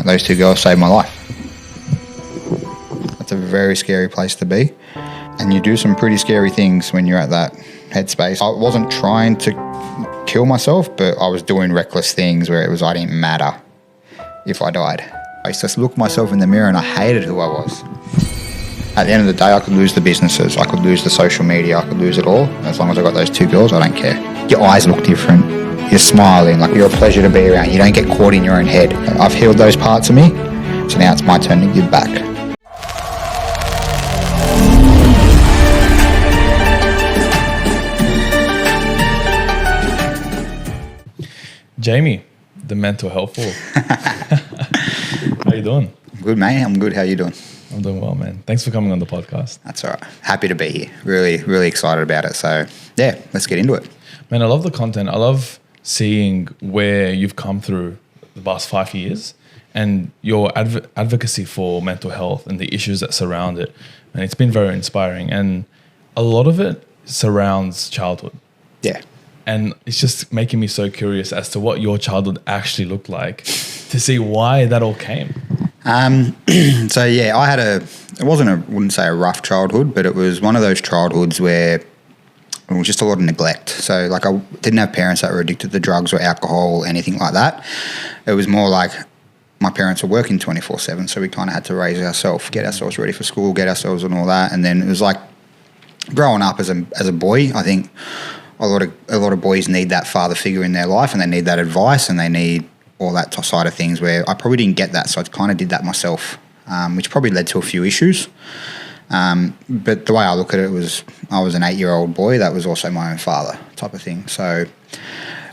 those two girls saved my life. That's a very scary place to be. And you do some pretty scary things when you're at that headspace. I wasn't trying to kill myself, but I was doing reckless things where I didn't matter if I died. I used to look myself in the mirror and I hated who I was. At the end of the day, I could lose the businesses, I could lose the social media, I could lose it all. As long as I got those two girls, I don't care. Your eyes look different. You're smiling, like you're a pleasure to be around. You don't get caught in your own head. I've healed those parts of me, so now it's my turn to give back. Jamie, the mental health wolf. How you doing? Good, mate. I'm good. How you doing? I'm doing well, man. Thanks for coming on the podcast. That's all right. Happy to be here. Really, really excited about it. So, yeah, let's get into it. Man, I love the content. I love seeing where you've come through the past 5 years and your advocacy for mental health and the issues that surround it. And it's been very inspiring. And a lot of it surrounds childhood. Yeah. And it's just making me so curious as to what your childhood actually looked like to see why that all came. So yeah, I wouldn't say a rough childhood, but it was one of those childhoods where it was just a lot of neglect. So like I didn't have parents that were addicted to drugs or alcohol, anything like that. It was more like my parents were working 24/7, so we kind of had to raise ourselves, get ourselves ready for school, get ourselves and all that. And then it was like growing up as a boy, I think a lot of boys need that father figure in their life, and they need that advice, and they need all that side of things, where I probably didn't get that, so I kind of did that myself, which probably led to a few issues. But the way I look at it was I was an 8-year-old boy that was also my own father type of thing. So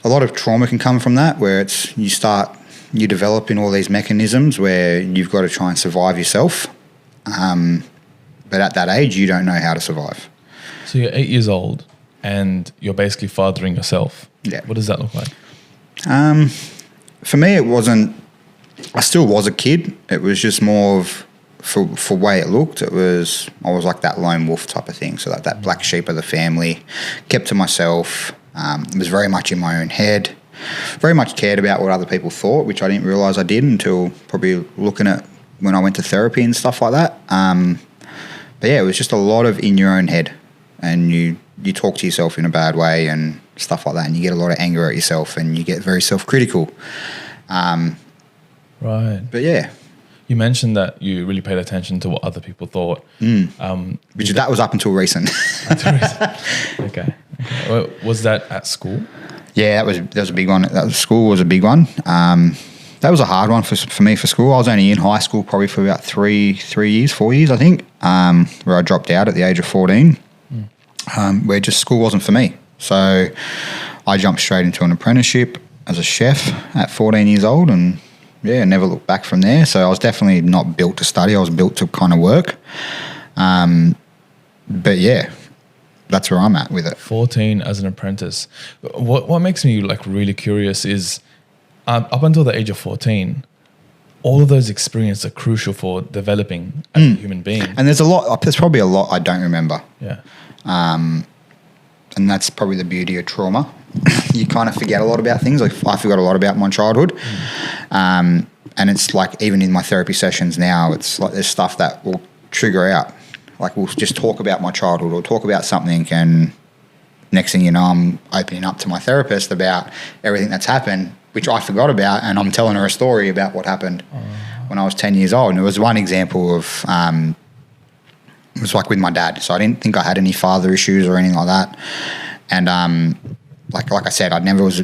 a lot of trauma can come from that, where you develop in all these mechanisms where you've got to try and survive yourself. But at that age, you don't know how to survive. So you're 8 years old and you're basically fathering yourself. Yeah. What does that look like? For me, it wasn't. I still was a kid. It was just more of for way it looked. I was like that lone wolf type of thing. So like that black sheep of the family, kept to myself. Was very much in my own head. Very much cared about what other people thought, which I didn't realise I did until probably looking at when I went to therapy and stuff like that. But yeah, it was just a lot of in your own head, and you talk to yourself in a bad way and stuff like that, and you get a lot of anger at yourself, and you get very self-critical. Right. But yeah. You mentioned that you really paid attention to what other people thought. That was up until recent. Okay. Well, was that at school? Yeah, that was a big one. School was a big one. That was a hard one for me for school. I was only in high school probably for about 4 years, I think, where I dropped out at the age of 14, where just school wasn't for me. So I jumped straight into an apprenticeship as a chef at 14 years old, and yeah, never looked back from there. So I was definitely not built to study. I was built to kind of work. But yeah, that's where I'm at with it. 14 as an apprentice. What makes me like really curious is up until the age of 14, all of those experiences are crucial for developing as a human being. And there's probably a lot I don't remember. Yeah. And that's probably the beauty of trauma. You kind of forget a lot about things. Like I forgot a lot about my childhood. And it's like even in my therapy sessions now, it's like there's stuff that will trigger out. Like we'll just talk about my childhood or talk about something, and next thing you know, I'm opening up to my therapist about everything that's happened, which I forgot about, and I'm telling her a story about what happened when I was 10 years old. And it was one example of it was like with my dad. So I didn't think I had any father issues or anything like that. And like I said, I never was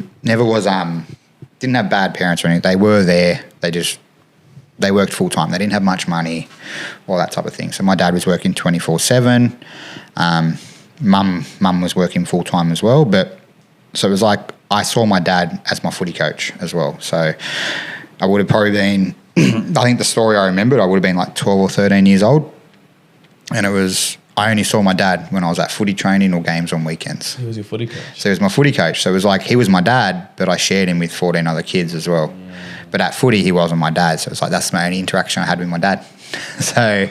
didn't have bad parents or anything. They were there. They worked full time. They didn't have much money, all that type of thing. So my dad was working 24/7. Mum was working full time as well. But so it was like I saw my dad as my footy coach as well. So I would have probably been, I think the story I remembered, I would have been like 12 or 13 years old. And I only saw my dad when I was at footy training or games on weekends. He was your footy coach? So he was my footy coach. So it was like he was my dad, but I shared him with 14 other kids as well. Yeah. But at footy, he wasn't my dad. So it's like that's my only interaction I had with my dad. So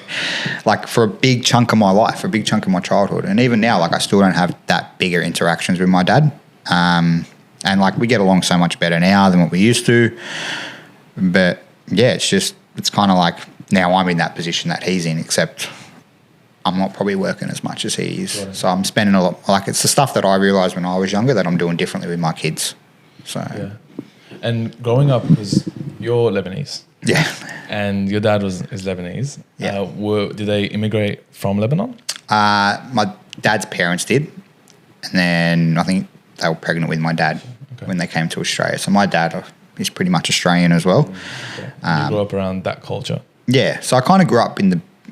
like for a big chunk of my life, for a big chunk of my childhood, and even now, like I still don't have that bigger interactions with my dad. And like we get along so much better now than what we used to. But yeah, it's kind of like now I'm in that position that he's in, except I'm not probably working as much as he is. Right. So I'm spending a lot, like it's the stuff that I realised when I was younger that I'm doing differently with my kids. So, Yeah. And growing up, because you're Lebanese yeah. and your dad is Lebanese, Yeah. did they immigrate from Lebanon? My dad's parents did. And then I think they were pregnant with my dad when they came to Australia. So my dad is pretty much Australian as well. Okay. You grew up around that culture. Yeah. So I kind of grew up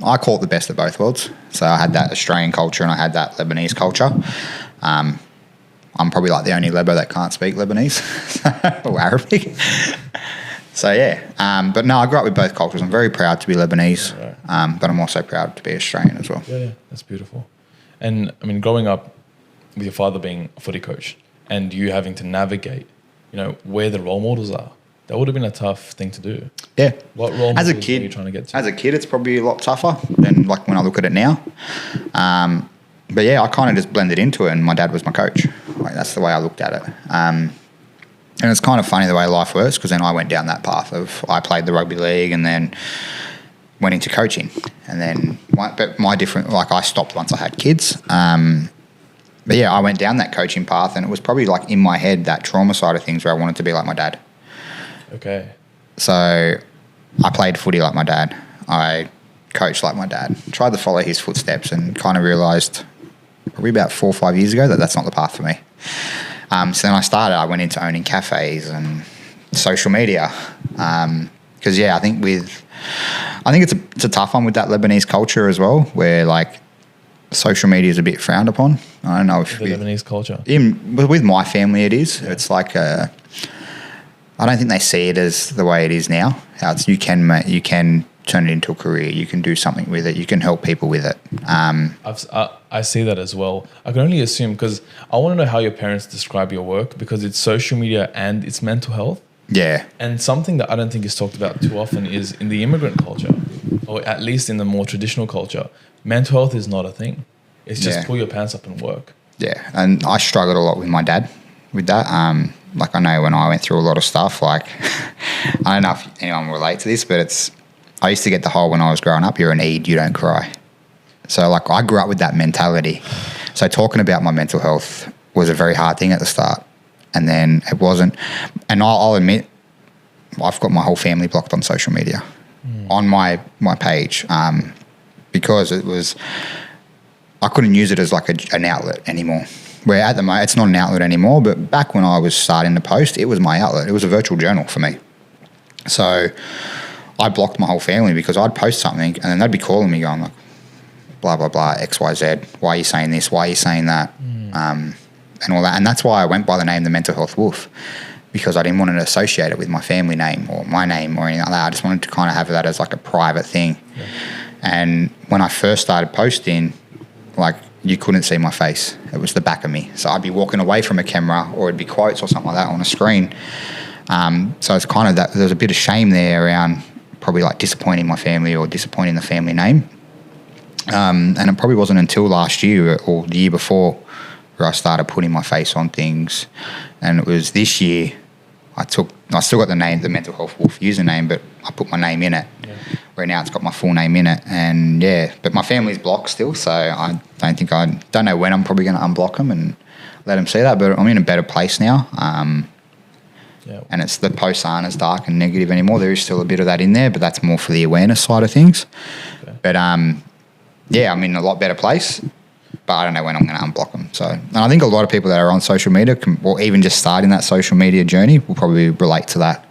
I call it the best of both worlds. So I had that Australian culture and I had that Lebanese culture. I'm probably like the only Lebo that can't speak Lebanese or Arabic. So yeah, but no, I grew up with both cultures. I'm very proud to be Lebanese, but I'm also proud to be Australian as well. Yeah, that's beautiful. And I mean, growing up with your father being a footy coach and you having to navigate, where the role models are, that would have been a tough thing to do. Yeah. What role models as a were kid, you trying to get to? As a kid, it's probably a lot tougher than like when I look at it now. But yeah, I kind of just blended into it, and my dad was my coach. Like that's the way I looked at it. And it's kind of funny the way life works, because then I went down that path of I played the rugby league and then went into coaching, and then I stopped once I had kids. But yeah, I went down that coaching path, and it was probably like in my head that trauma side of things where I wanted to be like my dad. Okay. So I played footy like my dad. I coached like my dad. Tried to follow his footsteps, and kind of realised probably about 4 or 5 years ago that that's not the path for me. So then I went into owning cafes and social media. Because I think it's a tough one with that Lebanese culture as well, where like social media is a bit frowned upon. I don't know if the Lebanese culture. With my family, it is. Yeah. It's like I don't think they see it as the way it is now. How you can turn it into a career. You can do something with it. You can help people with it. I see that as well. I can only assume, because I want to know how your parents describe your work, because it's social media and it's mental health. Yeah. And something that I don't think is talked about too often is in the immigrant culture, or at least in the more traditional culture, mental health is not a thing. It's just pull your pants up and work. Yeah. And I struggled a lot with my dad with that. Like I know when I went through a lot of stuff, like I don't know if anyone will relate to this, but I used to get the whole, when I was growing up, you're an Eid, you don't cry. So like I grew up with that mentality. So talking about my mental health was a very hard thing at the start. And then it wasn't. And I'll admit, I've got my whole family blocked on social media, on my page, because I couldn't use it as like an outlet anymore. Where at the moment, it's not an outlet anymore, but back when I was starting to post, it was my outlet. It was a virtual journal for me. So I blocked my whole family, because I'd post something and then they'd be calling me going like, blah, blah, blah, X, Y, Z. Why are you saying this? Why are you saying that? And all that. And that's why I went by the name The Mental Health Wolf, because I didn't want to associate it with my family name or my name or anything like that. I just wanted to kind of have that as like a private thing. Yeah. And when I first started posting, like you couldn't see my face. It was the back of me. So I'd be walking away from a camera, or it'd be quotes or something like that on a screen. So it's kind of that, there's a bit of shame there around probably like disappointing my family or disappointing the family name. And it probably wasn't until last year or the year before where I started putting my face on things. And it was this year I still got the name, the Mental Health Wolf username, but I put my name in it. Yeah. Where now it's got my full name in it. And but my family's blocked still, so I don't know when I'm probably going to unblock them and let them see that, but I'm in a better place now. And it's the posts aren't as dark and negative anymore. There is still a bit of that in there, but that's more for the awareness side of things. Okay. But I'm in a lot better place, but I don't know when I'm going to unblock them. So, and I think a lot of people that are on social media, or even just starting that social media journey, will probably relate to that,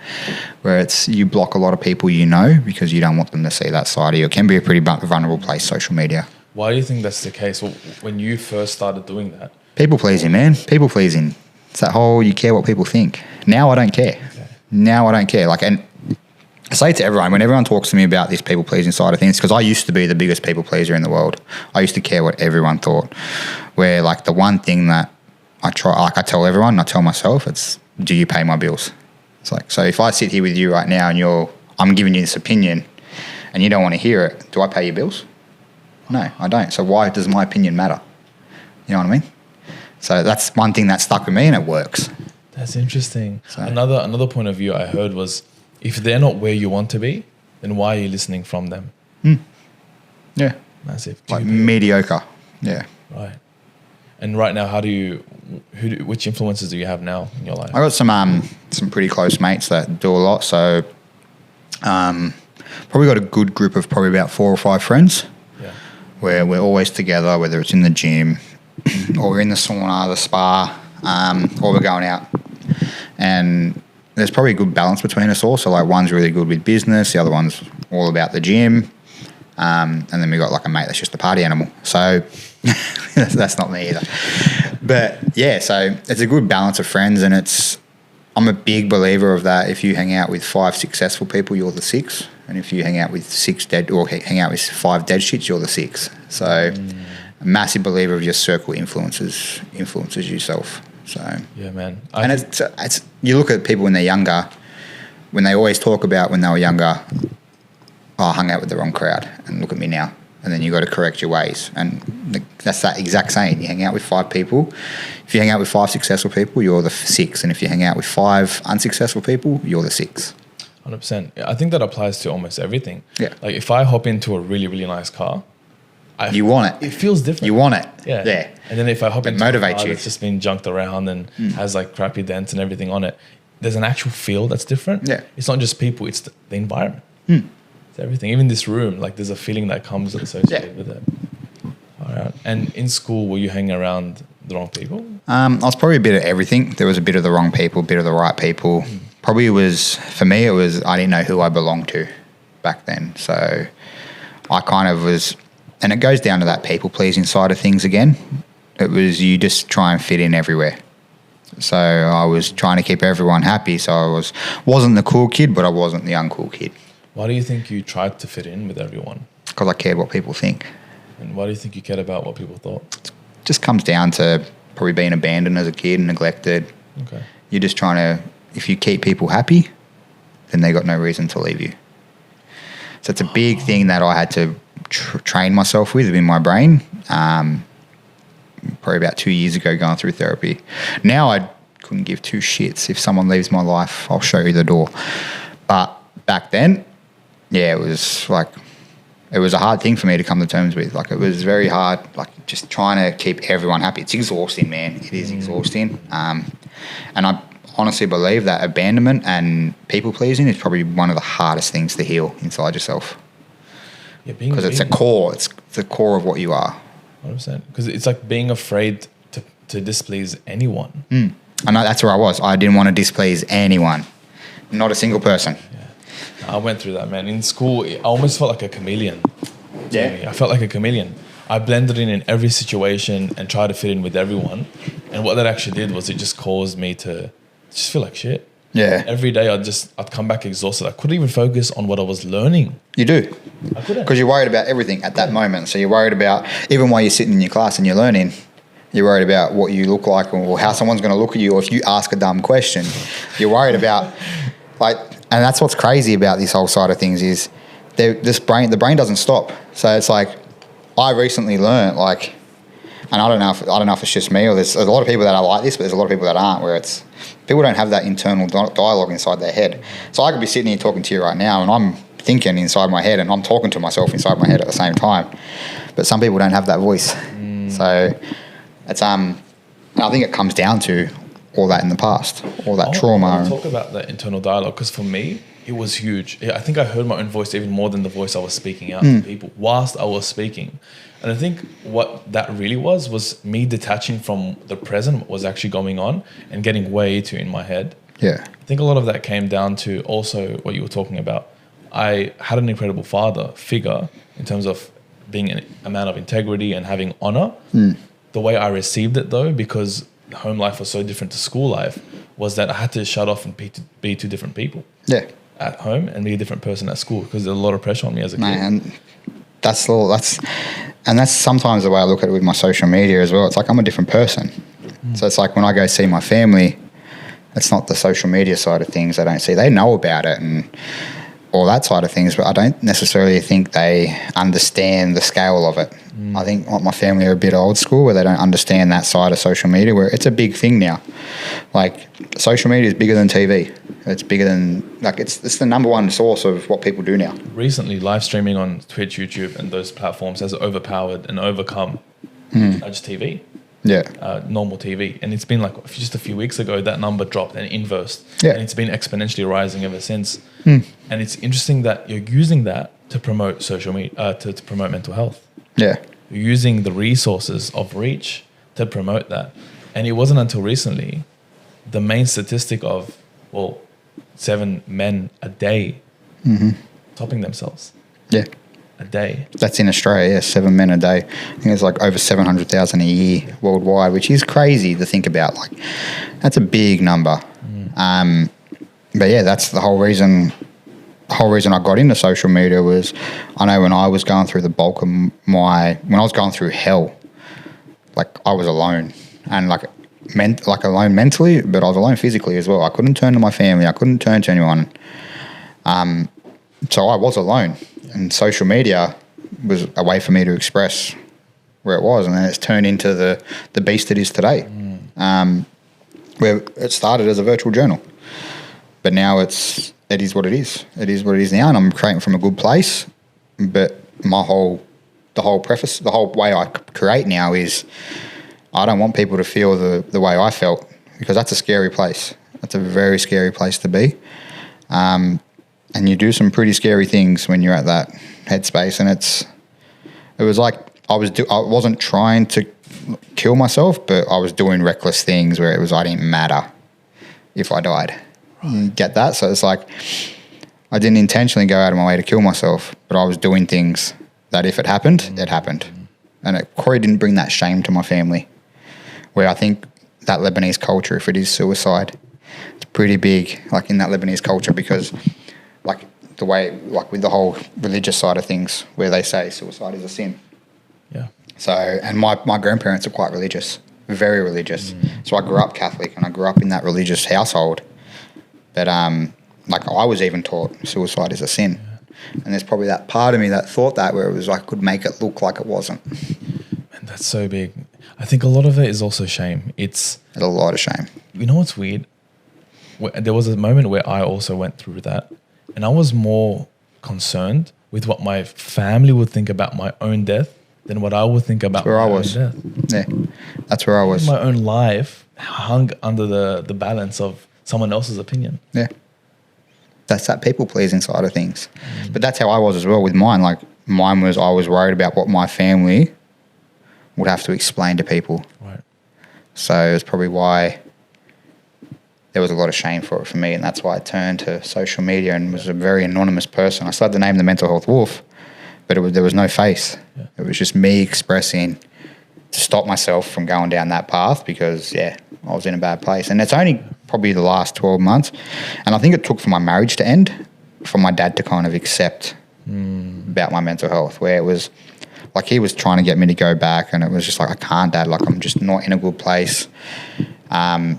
where it's you block a lot of people because you don't want them to see that side of you. It can be a pretty vulnerable place, social media. Why do you think that's the case? Well, when you first started doing that? People pleasing, man. People pleasing. It's that whole you care what people think. Now I don't care. Okay. Now I don't care. And I say to everyone, when everyone talks to me about this people pleasing side of things, because I used to be the biggest people pleaser in the world. I used to care what everyone thought. Where the one thing that I I tell everyone, and I tell myself, it's, do you pay my bills? It's so if I sit here with you right now and I'm giving you this opinion and you don't want to hear it, do I pay your bills? No, I don't. So why does my opinion matter? You know what I mean? So that's one thing that stuck with me, and it works. That's interesting. So. Another point of view I heard was if they're not where you want to be, then why are you listening from them? Yeah. Massive. Like mediocre. Yeah. Right. And right now, which influences do you have now in your life? I got some pretty close mates that do a lot. So probably got a good group of probably about 4 or 5 friends. Yeah. Where we're always together, whether it's in the gym or we're in the sauna, the spa, or we're going out. And there's probably a good balance between us all. So like one's really good with business, the other one's all about the gym. And then we got like a mate that's just a party animal. So that's not me either. But yeah, so it's a good balance of friends, and I'm a big believer of that. If you hang out with 5 successful people, you're the 6th. And if you hang out with 6 dead, or hang out with 5 dead shits, you're the 6th. So a massive believer of your circle influences yourself. So yeah, man. And it's you look at people when they're younger, when they always talk about when they were younger, I hung out with the wrong crowd, and look at me now. And then you got to correct your ways. And that's that exact saying. You hang out with 5 people. If you hang out with 5 successful people, you're the 6th. And if you hang out with 5 unsuccessful people, you're the 6th. 100%. I think that applies to almost everything. Yeah. Like if I hop into a really, really nice car, you want it. It feels different. You want it. Yeah. Yeah. And then if I hop into a car you. that's just been junked around and has like crappy dents and everything on it, there's an actual feel that's different. Yeah. It's not just people, it's the environment. It's everything. Even this room, like there's a feeling that comes associated with it. All right. And in school, were you hanging around the wrong people? I was probably a bit of everything. There was a bit of the wrong people, a bit of the right people. Probably for me, I didn't know who I belonged to back then. So I kind of was, and it goes down to that people-pleasing side of things again. It was you just try and fit in everywhere. So I was trying to keep everyone happy. So I wasn't the cool kid, but I wasn't the uncool kid. Why do you think you tried to fit in with everyone? Because I cared what people think. And why do you think you cared about what people thought? It just comes down to probably being abandoned as a kid and neglected. Okay. You're just trying to, if you keep people happy, then they got no reason to leave you. So it's a big thing that I had to train myself with in my brain. Probably about 2 years ago, going through therapy. Now I couldn't give 2 shits. If someone leaves my life, I'll show you the door. But back then, yeah, it was a hard thing for me to come to terms with. Like, it was very hard, like, just trying to keep everyone happy. It's exhausting, man. It is exhausting. And I honestly believe that abandonment and people-pleasing is probably one of the hardest things to heal inside yourself. Yeah, because it's a core. It's the core of what you are. 100%. Because it's like being afraid to displease anyone. I know that's where I was. I didn't want to displease anyone. Not a single person. Yeah. I went through that, man. In school, I almost felt like a chameleon. Yeah. I felt like a chameleon. I blended in every situation and tried to fit in with everyone. And what that actually did was it just caused me to just feel like shit. Yeah. Every day I'd come back exhausted. I couldn't even focus on what I was learning. You do. I couldn't. Because you're worried about everything at that moment. So you're worried about, even while you're sitting in your class and you're learning, you're worried about what you look like or how someone's going to look at you, or if you ask a dumb question. You're worried about, like, and that's what's crazy about this whole side of things is the brain doesn't stop. So it's like, I recently learned, like, and I don't know if it's just me or there's a lot of people that are like this, but there's a lot of people that aren't, where it's people don't have that internal dialogue inside their head. So I could be sitting here talking to you right now and I'm thinking inside my head and I'm talking to myself inside my head at the same time. But some people don't have that voice. So it's I think it comes down to all that in the past, all that trauma. I want to talk about that internal dialogue because for me, it was huge. I think I heard my own voice even more than the voice I was speaking out to people whilst I was speaking. And I think what that really was me detaching from the present, what was actually going on, and getting way too in my head. Yeah. I think a lot of that came down to also what you were talking about. I had an incredible father figure in terms of being a man of integrity and having honor. The way I received it, though, because home life was so different to school life, was that I had to shut off and be two different people. Yeah. At home and be a different person at school because there's a lot of pressure on me as a kid. Man, that's sometimes the way I look at it with my social media as well. It's like I'm a different person. So it's like when I go see my family, it's not the social media side of things they don't see. They know about it all that side of things, but I don't necessarily think they understand the scale of it. I think my family are a bit old school where they don't understand that side of social media, where it's a big thing now. Like, social media is bigger than TV. It's bigger than, like, it's the number one source of what people do now. Recently, live streaming on Twitch, YouTube, and those platforms has overpowered and overcome just TV. Yeah. Normal TV. And it's been like just a few weeks ago, that number dropped and inversed. Yeah. And it's been exponentially rising ever since. And it's interesting that you're using that to promote social media, to promote mental health. Yeah. You're using the resources of reach to promote that. And it wasn't until recently, the main statistic of, 7 men a day topping themselves. Yeah. A day. That's in Australia, yeah, 7 men a day. I think it's like over 700,000 a year worldwide, which is crazy to think about. Like, that's a big number. But yeah, that's the whole reason. The whole reason I got into social media was, I know when I was going through the bulk of when I was going through hell, like, I was alone, and like alone mentally, but I was alone physically as well. I couldn't turn to my family. I couldn't turn to anyone. So I was alone, and social media was a way for me to express where it was, and then it's turned into the beast it is today, where it started as a virtual journal, but now it is what it is. It is what it is now, and I'm creating from a good place. But the whole way I create now is, I don't want people to feel the way I felt, because that's a scary place. That's a very scary place to be. And you do some pretty scary things when you're at that headspace. And it was like I wasn't trying to kill myself, but I was doing reckless things where I didn't matter if I died. You get that? So it's like, I didn't intentionally go out of my way to kill myself, but I was doing things that if it happened, it happened. And it probably didn't bring that shame to my family, where I think that Lebanese culture, if it is suicide, it's pretty big, like, in that Lebanese culture, because like the way, like, with the whole religious side of things, where they say suicide is a sin. Yeah. So, and my grandparents are quite religious, very religious. So I grew up Catholic, and I grew up in that religious household. But like, I was even taught suicide is a sin. Yeah. And there's probably that part of me that thought that, where it was like, I could make it look like it wasn't. Man, that's so big. I think a lot of it is also shame. It's a lot of shame. You know what's weird? There was a moment where I also went through that, and I was more concerned with what my family would think about my own death than what I would think about my own death. Yeah, that's where I was. My own life hung under the balance of someone else's opinion. Yeah. That's that people-pleasing side of things. But that's how I was as well with mine. Like, mine was, I was worried about what my family would have to explain to people. Right. So it's probably why there was a lot of shame for it for me, and that's why I turned to social media and was a very anonymous person. I started to name the Mental Health Wolf, but there was no face. Yeah. It was just me expressing to stop myself from going down that path, because, I was in a bad place. And it's only probably the last 12 months, and I think it took for my marriage to end, for my dad to kind of accept about my mental health, where it was like, he was trying to get me to go back, and it was just like, I can't, Dad, like, I'm just not in a good place. And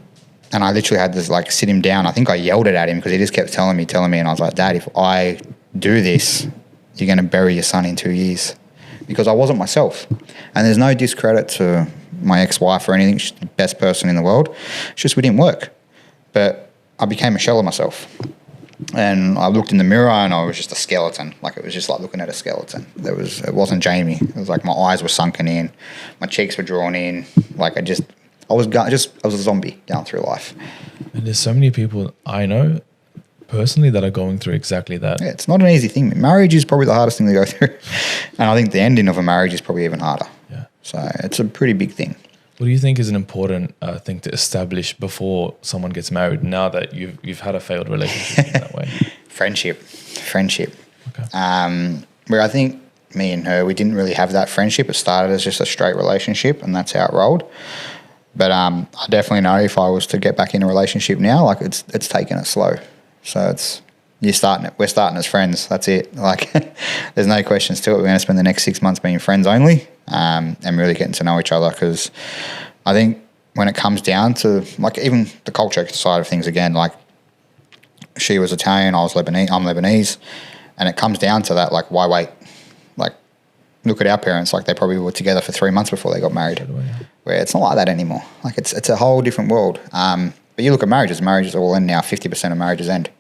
I literally had to, like, sit him down. I think I yelled it at him, because he just kept telling me, and I was like, Dad, if I do this, you're going to bury your son in 2 years. Because I wasn't myself. And there's no discredit to my ex-wife or anything. She's the best person in the world. It's just we didn't work. But I became a shell of myself. And I looked in the mirror, and I was just a skeleton. Like, it was just like looking at a skeleton. It wasn't Jamie. It was like my eyes were sunken in. My cheeks were drawn in. Like, I was a zombie going through life. And there's so many people I know personally that are going through exactly that. Yeah, it's not an easy thing. Marriage is probably the hardest thing to go through. And I think the ending of a marriage is probably even harder. Yeah. So it's a pretty big thing. What do you think is an important thing to establish before someone gets married, now that you've had a failed relationship in that way? Friendship. Okay. Where I think me and her, we didn't really have that friendship. It started as just a straight relationship, and that's how it rolled. But I definitely know if I was to get back in a relationship now, like, it's taking it slow. So we're starting as friends. That's it. Like, there's no questions to it. We're going to spend the next 6 months being friends only, and really getting to know each other, because I think when it comes down to, like, even the culture side of things, again, like, she was Italian, I'm Lebanese, and it comes down to that, like, why wait? Like, look at our parents, like they probably were together for 3 months before they got married, where it's not like that anymore. Like it's a whole different world. But you look at marriages all end now. 50% of marriages end.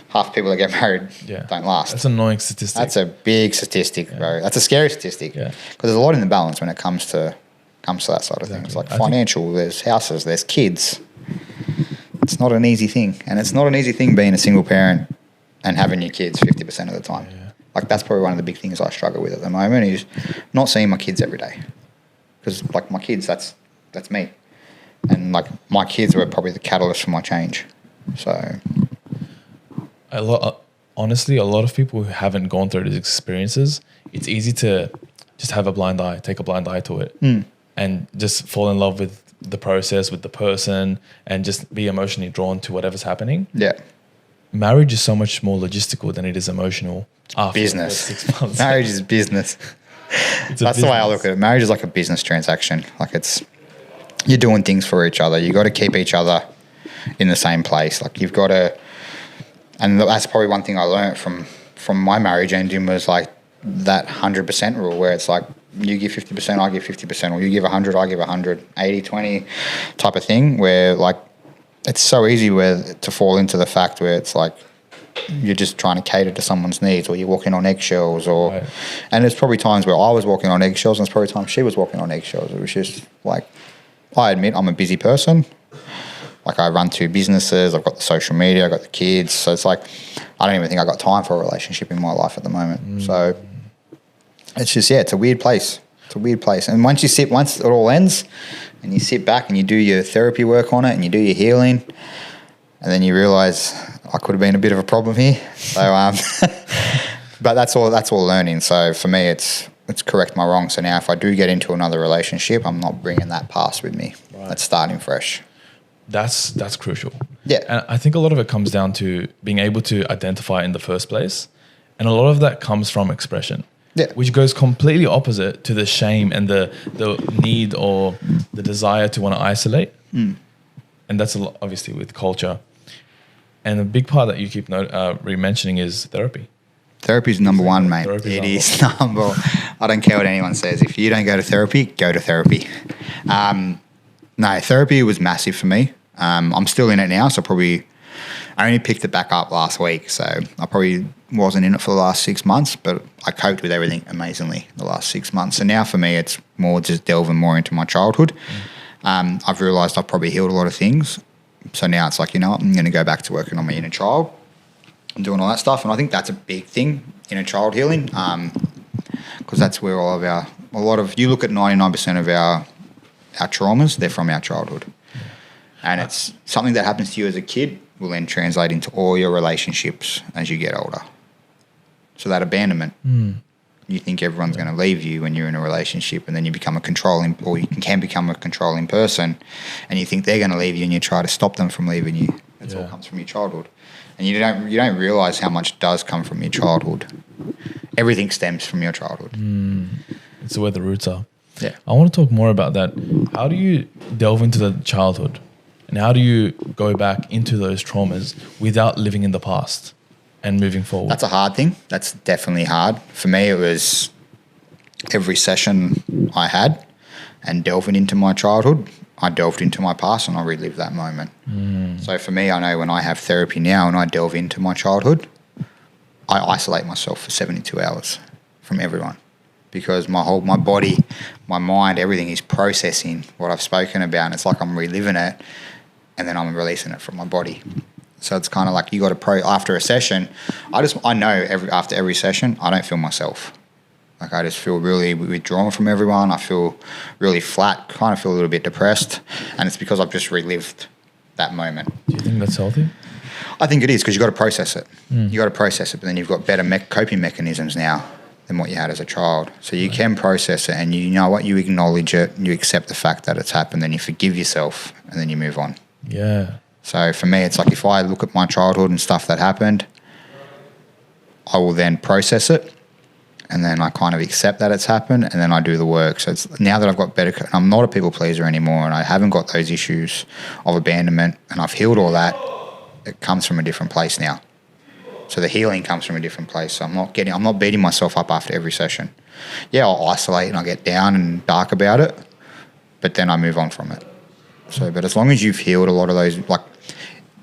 Half the people that get married don't last. That's an annoying statistic. That's a big statistic, bro. That's a scary statistic. Because there's a lot in the balance when it comes to that side of things. Like financial, there's houses, there's kids. It's not an easy thing. And it's not an easy thing being a single parent and having your kids 50% of the time. Yeah. Like that's probably one of the big things I struggle with at the moment is not seeing my kids every day. Because like my kids, that's me. And like my kids were probably the catalyst for my change. So honestly, a lot of people who haven't gone through these experiences, it's easy to just have a blind eye, take a blind eye to it, and just fall in love with the process, with the person, and just be emotionally drawn to whatever's happening. Yeah. Marriage is so much more logistical than it is emotional. Business. 6 months. Marriage is business. That's the way I look at it. Marriage is like a business transaction. Like you're doing things for each other. You got to keep each other in the same place. Like you've got to, and that's probably one thing I learned from my marriage ending was like that 100% rule where it's like you give 50%, I give 50%, or you give 100, I give 100, 80-20 type of thing where like it's so easy to fall into the fact where it's like you're just trying to cater to someone's needs or you're walking on eggshells and there's probably times where I was walking on eggshells and there's probably times she was walking on eggshells. It was just like, I admit I'm a busy person. Like I run 2 businesses, I've got the social media, I've got the kids. So it's like, I don't even think I've got time for a relationship in my life at the moment. So it's just, it's a weird place. It's a weird place. And once it all ends and you sit back and you do your therapy work on it and you do your healing and then you realise I could have been a bit of a problem here. So, but that's all learning. So for me, it's correct my wrong. So now if I do get into another relationship, I'm not bringing that past with me. Right. That's starting fresh. That's crucial. Yeah. And I think a lot of it comes down to being able to identify in the first place. And a lot of that comes from expression. Yeah. Which goes completely opposite to the shame and the need or the desire to want to isolate. And that's obviously with culture. And a big part that you keep re-mentioning is therapy. Therapy is number one, mate. It is number one. I don't care what anyone says. If you don't go to therapy, go to therapy. No, therapy was massive for me. I'm still in it now, so I only picked it back up last week, so I probably wasn't in it for the last 6 months, but I coped with everything amazingly the last 6 months. So now for me, it's more just delving more into my childhood. I've realised I've probably healed a lot of things. So now it's like, you know what, I'm going to go back to working on my inner child and doing all that stuff. And I think that's a big thing, inner child healing, because that's where you look at 99% of our traumas, they're from our childhood. And it's something that happens to you as a kid will then translate into all your relationships as you get older. So that abandonment, you think everyone's going to leave you when you're in a relationship, and then you become you can become a controlling person, and you think they're going to leave you, and you try to stop them from leaving you. That's all comes from your childhood, and you don't realize how much does come from your childhood. Everything stems from your childhood. It's where the roots are. Yeah, I want to talk more about that. How do you delve into the childhood, and how do you go back into those traumas without living in the past and moving forward? That's a hard thing. That's definitely hard. For me, it was every session I had and delving into my childhood, I delved into my past and I relived that moment. So for me, I know when I have therapy now and I delve into my childhood, I isolate myself for 72 hours from everyone, because my body, my mind, everything is processing what I've spoken about. And it's like I'm reliving it and then I'm releasing it from my body. So it's kind of like you got to after a session, I know after every session, I don't feel myself. Like I just feel really withdrawn from everyone. I feel really flat, kind of feel a little bit depressed. And it's because I've just relived that moment. Do you think that's healthy? I think it is, because you've got to process it. You got to process it, but then you've got better coping mechanisms now than what you had as a child. So you can process it, and you know what, you acknowledge it, you accept the fact that it's happened, then you forgive yourself, and then you move on. Yeah. So for me, it's like if I look at my childhood and stuff that happened, I will then process it, and then I kind of accept that it's happened, and then I do the work. So it's now that I've got better, I'm not a people pleaser anymore, and I haven't got those issues of abandonment, and I've healed all that. it comes from a different place now. So the healing comes from a different place. So I'm not beating myself up after every session. Yeah, I'll isolate and I'll get down and dark about it, but then I move on from it. So, but as long as you've healed a lot of those, like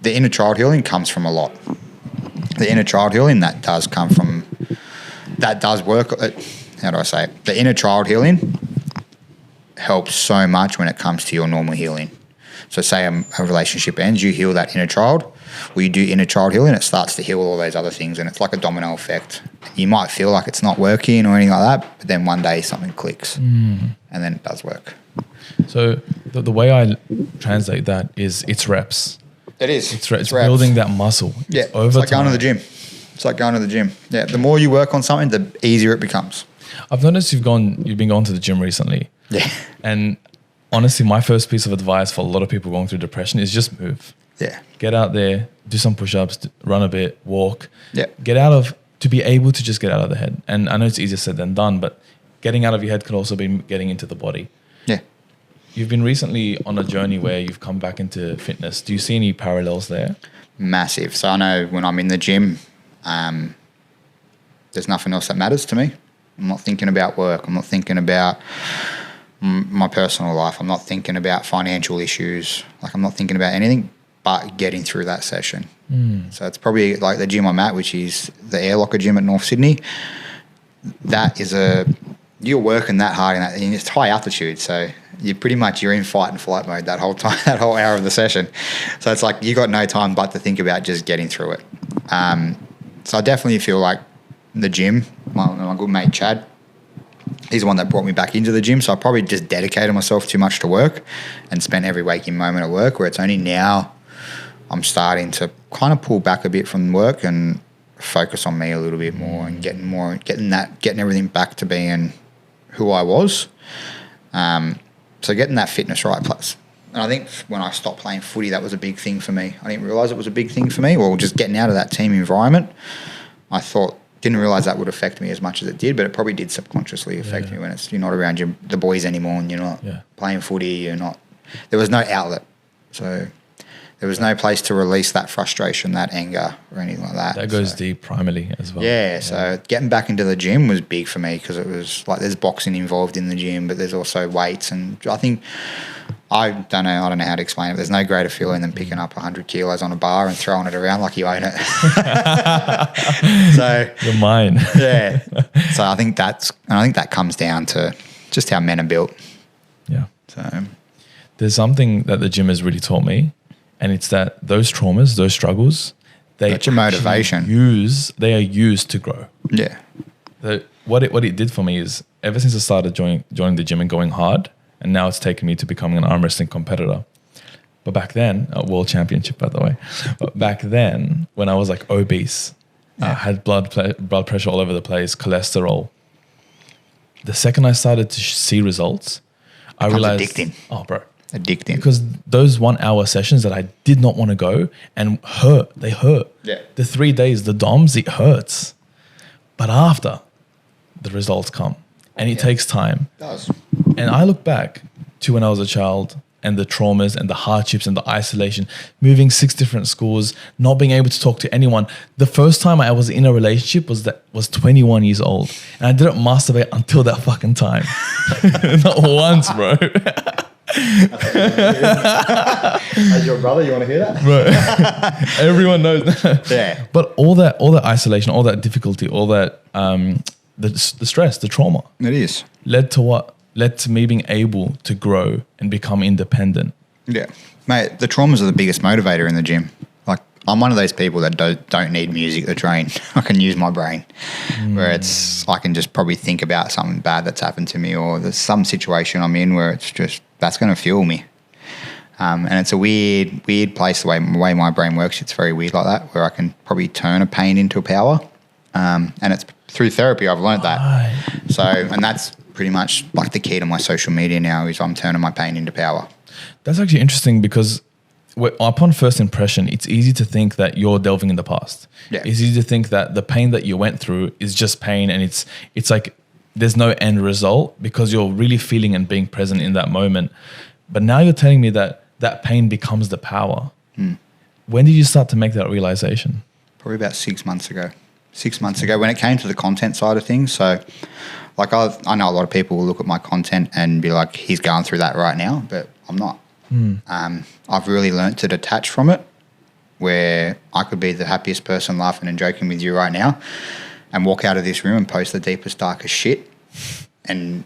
the inner child healing comes from a lot. The inner child healing, that does work. How do I say it? The inner child healing helps so much when it comes to your normal healing. So say a relationship ends, you heal that inner child. Well, you do inner child healing, it starts to heal all those other things, and it's like a domino effect. You might feel like it's not working or anything like that, but then one day something clicks, and then it does work. So the way I translate that is it's reps. It is. It's building that muscle. Yeah, it's like going to the gym. It's like going to the gym. Yeah, the more you work on something, the easier it becomes. I've noticed you've been going to the gym recently. Yeah. And honestly, my first piece of advice for a lot of people going through depression is just move. Yeah. Get out there, do some push-ups, run a bit, walk. Yeah. To be able to just get out of the head. And I know it's easier said than done, but getting out of your head could also be getting into the body. Yeah. You've been recently on a journey where you've come back into fitness. Do you see any parallels there? Massive. So I know when I'm in the gym, there's nothing else that matters to me. I'm not thinking about work. I'm not thinking about my personal life. I'm not thinking about financial issues. Like, I'm not thinking about anything but getting through that session. So it's probably like the gym I'm at, which is the Air Locker gym at North Sydney. That is you're working that hard and it's high altitude. So you're in fight and flight mode that whole time, that whole hour of the session. So it's like you got no time but to think about just getting through it. So I definitely feel like the gym, my good mate Chad, he's the one that brought me back into the gym. So I probably just dedicated myself too much to work and spent every waking moment at work, where it's only now I'm starting to kind of pull back a bit from work and focus on me a little bit more and getting everything back to being who I was. So getting that fitness right place. And I think when I stopped playing footy, that was a big thing for me. I didn't realise it was a big thing for me. Well, just getting out of that team environment, didn't realise that would affect me as much as it did, but it probably did subconsciously affect me when you're not around the boys anymore and you're not playing footy, there was no outlet. So there was no place to release that frustration, that anger or anything like that. That goes deep primarily as well. Yeah, so getting back into the gym was big for me because it was like there's boxing involved in the gym, but there's also weights, and I think I don't know how to explain it. There's no greater feeling than picking up 100 kilos on a bar and throwing it around like you own it. So you're mine. Yeah. So I think that comes down to just how men are built. Yeah. So there's something that the gym has really taught me, and it's that those traumas, those struggles, that's your motivation. They are used to grow. Yeah. What it did for me is, ever since I started joining the gym and going hard, and now it's taken me to becoming an arm wrestling competitor. But back then, a world championship, by the way. But back then, when I was like obese, I had blood pressure all over the place, cholesterol. The second I started to see results, I realized, addicting. Oh, bro, addicting. Because those 1 hour sessions that I did not want to go and they hurt. Yeah. The 3 days, the DOMs, it hurts. But after, the results come, and it takes time. It does. And I look back to when I was a child and the traumas and the hardships and the isolation, moving 6 different schools, not being able to talk to anyone. The first time I was in a relationship was 21 years old. And I didn't masturbate until that fucking time. Not once, bro. As your brother, you want to hear that? Right. Everyone knows that. Yeah. But all that isolation, all that difficulty, all that the stress, the trauma. It is. Led to what? Led to me being able to grow and become independent. Yeah. Mate, the traumas are the biggest motivator in the gym. Like, I'm one of those people that don't need music to train. I can use my brain. Where I can just probably think about something bad that's happened to me, or there's some situation I'm in where it's just, that's going to fuel me. And it's a weird place, the way my brain works. It's very weird like that, where I can probably turn a pain into a power. And it's through therapy I've learned that. Right. So, and that's pretty much like the key to my social media now, is I'm turning my pain into power. That's actually interesting, because upon first impression, it's easy to think that you're delving in the past. Yeah. It's easy to think that the pain that you went through is just pain, and it's like there's no end result, because you're really feeling and being present in that moment. But now you're telling me that pain becomes the power. When did you start to make that realization? Probably about 6 months ago. 6 months ago when it came to the content side of things. So like I know a lot of people will look at my content and be like, he's going through that right now, but I'm not. I've really learnt to detach from it, where I could be the happiest person laughing and joking with you right now and walk out of this room and post the deepest, darkest shit. And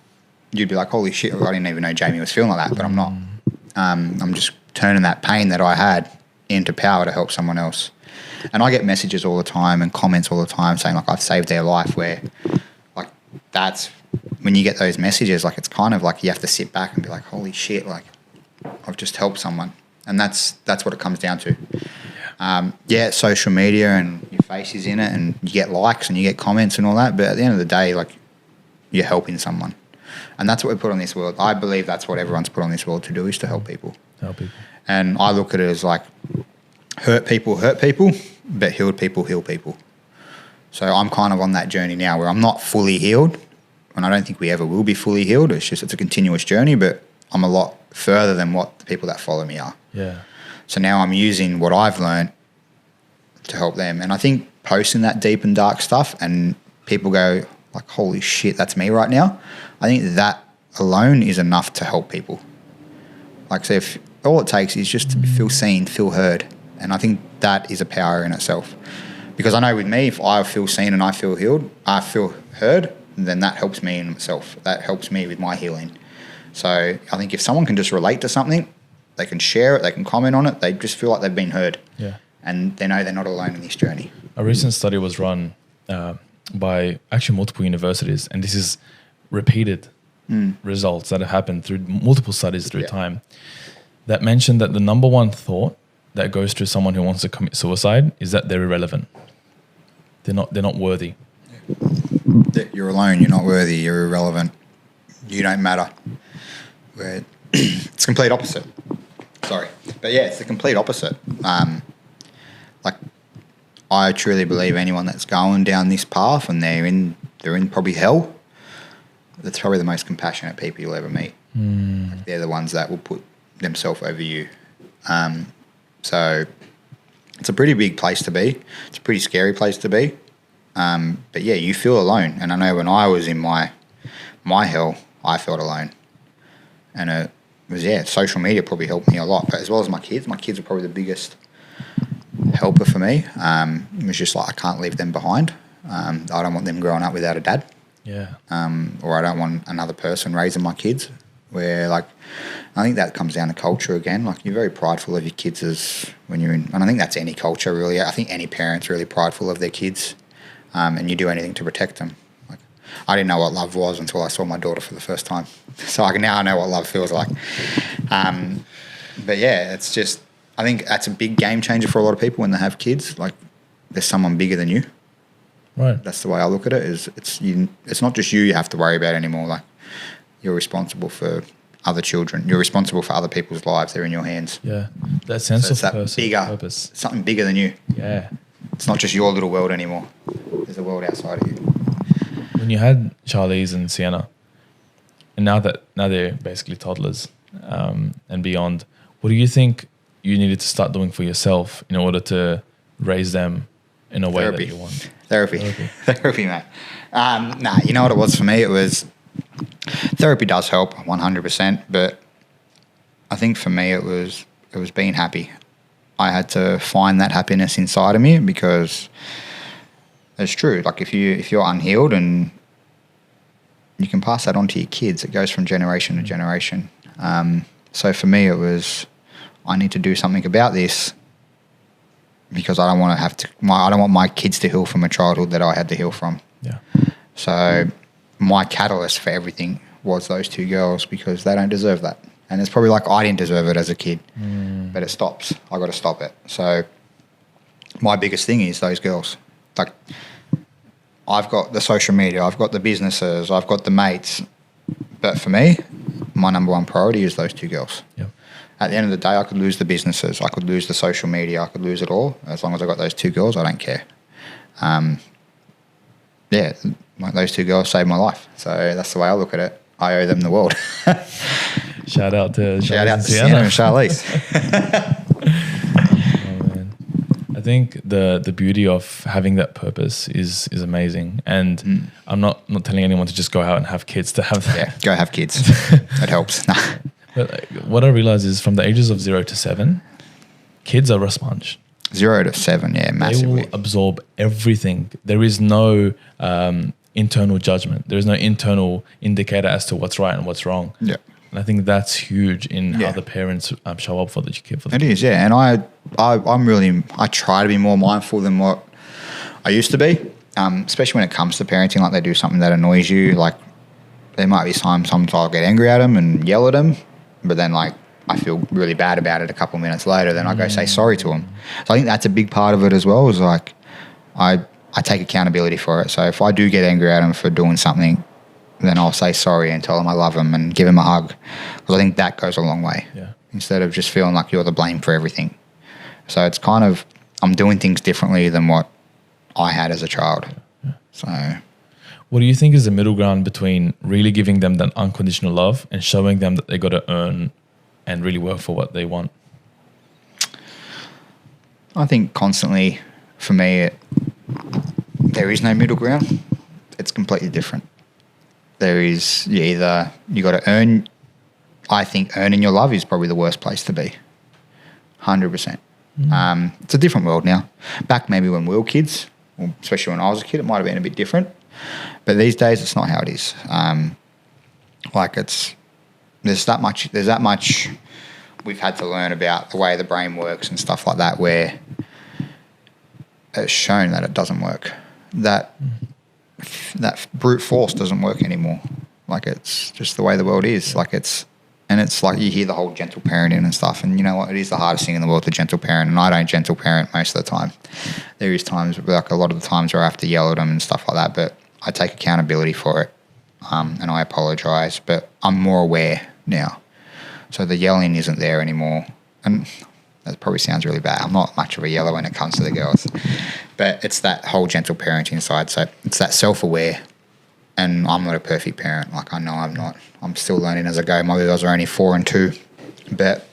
you'd be like, holy shit, I didn't even know Jamie was feeling like that, but I'm not. I'm just turning that pain that I had into power to help someone else. And I get messages all the time and comments all the time saying like I've saved their life, where like that's when you get those messages, like it's kind of like you have to sit back and be like, holy shit, like I've just helped someone. And that's what it comes down to. Social media and your face is in it and you get likes and you get comments and all that, but at the end of the day, like you're helping someone. And that's what we put on this world. I believe that's what everyone's put on this world to do, is to help people. Help people. And I look at it as like hurt people, but healed people heal people. So I'm kind of on that journey now where I'm not fully healed, and I don't think we ever will be fully healed. It's a continuous journey, but I'm a lot further than what the people that follow me are. Yeah. So now I'm using what I've learned to help them. And I think posting that deep and dark stuff and people go like, holy shit, that's me right now. I think that alone is enough to help people. Like, so if all it takes is just to feel seen, feel heard. And I think that is a power in itself. Because I know with me, if I feel seen and I feel healed, I feel heard, then that helps me in myself. That helps me with my healing. So I think if someone can just relate to something, they can share it, they can comment on it, they just feel like they've been heard. Yeah. And they know they're not alone in this journey. A recent study was run by actually multiple universities, and this is repeated results that have happened through multiple studies through time, that mentioned that the number one thought that goes through someone who wants to commit suicide is that they're irrelevant. They're not worthy. You're alone, you're not worthy, you're irrelevant, you don't matter. It's complete opposite. Sorry. But yeah, it's the complete opposite. Like I truly believe anyone that's going down this path and they're in probably hell, that's probably the most compassionate people you'll ever meet. Like they're the ones that will put themselves over you. So it's a pretty big place to be. It's a pretty scary place to be. But yeah, you feel alone. And I know when I was in my hell, I felt alone. And it was, social media probably helped me a lot. But as well as my kids are probably the biggest helper for me. It was just like, I can't leave them behind. I don't want them growing up without a dad. Yeah. Or I don't want another person raising my kids. Where like, I think that comes down to culture again. Like you're very prideful of your kids as when you're in, and I think that's any culture really. I think any parent's really prideful of their kids, and you do anything to protect them. Like I didn't know what love was until I saw my daughter for the first time. So now I know what love feels like. But yeah, it's just, I think that's a big game changer for a lot of people when they have kids. Like there's someone bigger than you. Right. That's the way I look at it. It's not just you have to worry about anymore. Like you're responsible for other children. You're responsible for other people's lives. They're in your hands. Yeah. That sense of purpose. Something bigger than you. Yeah. It's not just your little world anymore. There's a world outside of you. When you had Charlize and Sienna, and now they're basically toddlers and beyond, what do you think you needed to start doing for yourself in order to raise them in a way that you want? Therapy, mate. You know what it was for me? It was, therapy does help 100%, but I think for me it was being happy. I had to find that happiness inside of me because it's true. Like if you're unhealed, and you can pass that on to your kids, it goes from generation to generation. So for me it was, I need to do something about this because I don't want I don't want my kids to heal from a childhood that I had to heal from. Yeah. So my catalyst for everything was those two girls because they don't deserve that. And it's probably like I didn't deserve it as a kid, but it stops. I got to stop it. So my biggest thing is those girls. Like I've got the social media, I've got the businesses, I've got the mates. But for me, my number one priority is those two girls. Yeah. At the end of the day, I could lose the businesses, I could lose the social media, I could lose it all. As long as I got those two girls, I don't care. Those two girls saved my life. So that's the way I look at it. I owe them the world. Shout out to Sienna and Charlize. Oh, man. think the beauty of having that purpose is amazing. And I'm not telling anyone to just go out and have kids to have that. Yeah, go have kids. It helps. But what I realize is from the ages of 0 to 7, kids are a sponge. 0 to 7, yeah, massively. They will absorb everything. There is no internal judgment. There is no internal indicator as to what's right and what's wrong. Yeah. And I think that's huge in how the parents show up for the kid. It is, yeah. And I try to be more mindful than what I used to be, especially when it comes to parenting. Like, they do something that annoys you. Like, there might be sometimes I'll get angry at them and yell at them, but then, like, I feel really bad about it a couple of minutes later. Then I go say sorry to them. So I think that's a big part of it as well, is like I take accountability for it. So if I do get angry at them for doing something, then I'll say sorry and tell them I love them and give them a hug, because I think that goes a long way. Yeah. Instead of just feeling like you're the blame for everything. So it's kind of, I'm doing things differently than what I had as a child. Yeah. So what do you think is the middle ground between really giving them that unconditional love and showing them that they got to earn and really work for what they want? I think constantly, for me, there is no middle ground. It's completely different. There is, you got to earn. I think earning your love is probably the worst place to be. 100%. It's a different world now. Back maybe when we were kids, or especially when I was a kid, it might have been a bit different. But these days, it's not how it is. There's that much we've had to learn about the way the brain works and stuff like that, where it's shown that it doesn't work. That brute force doesn't work anymore. Like, it's just the way the world is. Like, it's like you hear the whole gentle parenting and stuff, and you know what? It is the hardest thing in the world to gentle parent, and I don't gentle parent most of the time. There is times, like a lot of the times, where I have to yell at them and stuff like that, but I take accountability for it, and I apologise, but I'm more aware now. So the yelling isn't there anymore, and that probably sounds really bad. I'm not much of a yeller when it comes to the girls, but it's that whole gentle parenting side. So it's that self-aware, and I'm not a perfect parent. Like, I know I'm not. I'm still learning as I go. My girls are only 4 and 2, but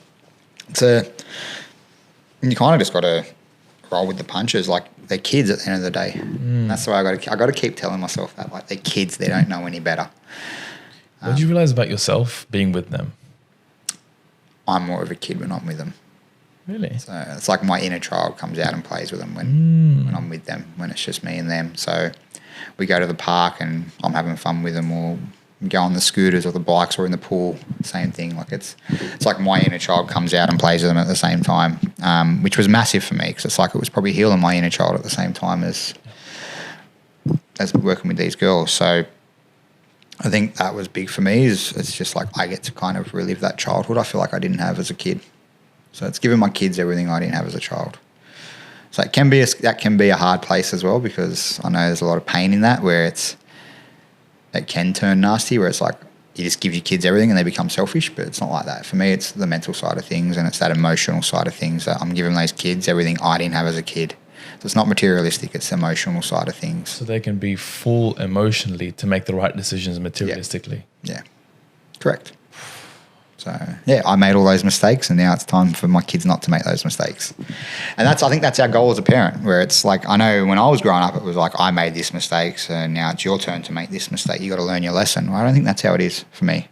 you kind of just got to roll with the punches. Like, they're kids at the end of the day. That's the way I got to keep telling myself that. Like, they're kids. They don't know any better. What did you realize about yourself being with them? I'm more of a kid when I'm with them. Really? So it's like my inner child comes out and plays with them when I'm with them, when it's just me and them. So we go to the park and I'm having fun with them, or go on the scooters or the bikes or in the pool, same thing. Like, it's like my inner child comes out and plays with them at the same time, which was massive for me, because it's like it was probably healing my inner child at the same time as working with these girls. So I think that was big for me. It's just like I get to kind of relive that childhood I feel like I didn't have as a kid. So it's giving my kids everything I didn't have as a child. So that can be a hard place as well, because I know there's a lot of pain in that, where it can turn nasty, where it's like you just give your kids everything and they become selfish. But it's not like that. For me, it's the mental side of things, and it's that emotional side of things, that I'm giving those kids everything I didn't have as a kid. So it's not materialistic, it's the emotional side of things. So they can be full emotionally to make the right decisions materialistically. Yeah. Correct. So, yeah, I made all those mistakes, and now it's time for my kids not to make those mistakes. And I think that's our goal as a parent, where it's like, I know when I was growing up, it was like, I made this mistake, so now it's your turn to make this mistake. You got to learn your lesson. Well, I don't think that's how it is for me.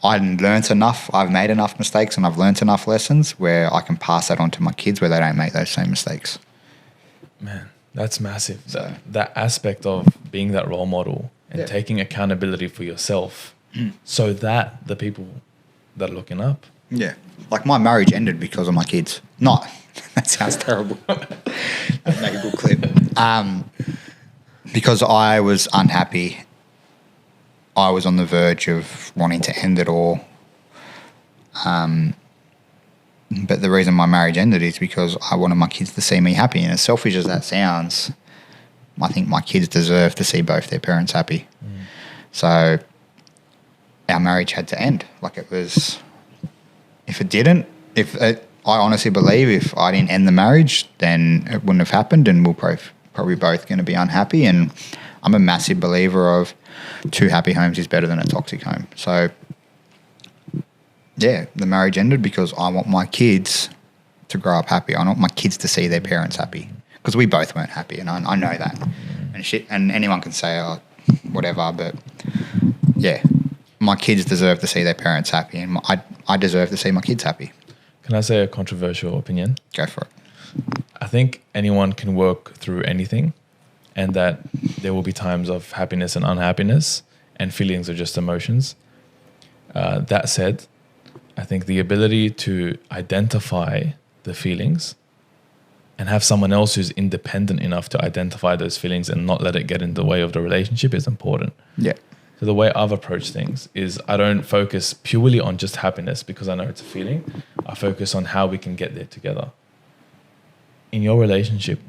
I learned enough. I've made enough mistakes, and I've learned enough lessons where I can pass that on to my kids, where they don't make those same mistakes. Man, that's massive. That aspect of being that role model and taking accountability for yourself, so that the people that are looking up. Yeah. Like, my marriage ended because of my kids. Not, that sounds terrible. That'd make a good clip. Because I was unhappy. I was on the verge of wanting to end it all. But the reason my marriage ended is because I wanted my kids to see me happy. And as selfish as that sounds, I think my kids deserve to see both their parents happy. So our marriage had to end. Like, it was, I honestly believe if I didn't end the marriage, then it wouldn't have happened, and we're probably both going to be unhappy. And I'm a massive believer of 2 happy homes is better than a toxic home. So, yeah, the marriage ended because I want my kids to grow up happy. I want my kids to see their parents happy, because we both weren't happy, and I know that. And anyone can say, oh, whatever, but yeah, my kids deserve to see their parents happy, and I deserve to see my kids happy. Can I say a controversial opinion? Go for it. I think anyone can work through anything, and that there will be times of happiness and unhappiness, and feelings are just emotions. That said, I think the ability to identify the feelings and have someone else who's independent enough to identify those feelings and not let it get in the way of the relationship is important. Yeah. So the way I've approached things is I don't focus purely on just happiness because I know it's a feeling. I focus on how we can get there together. In your relationship,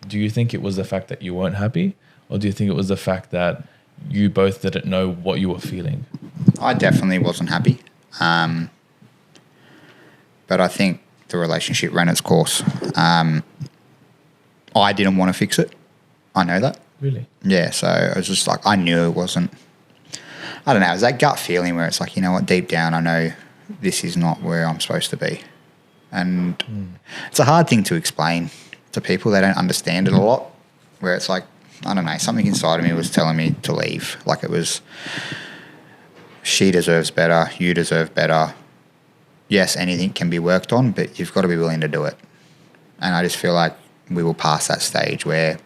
do you think it was the fact that you weren't happy, or do you think it was the fact that you both didn't know what you were feeling? I definitely wasn't happy. But I think the relationship ran its course. I didn't want to fix it. I know that. Really? Yeah, so it was just like, I knew it wasn't, I don't know, it was that gut feeling where it's like, you know what, deep down I know this is not where I'm supposed to be. And it's a hard thing to explain to people. They don't understand it a lot, where it's like, I don't know, something inside of me was telling me to leave. Like it was, she deserves better, you deserve better. Yes, anything can be worked on, but you've got to be willing to do it. And I just feel like we were past that stage where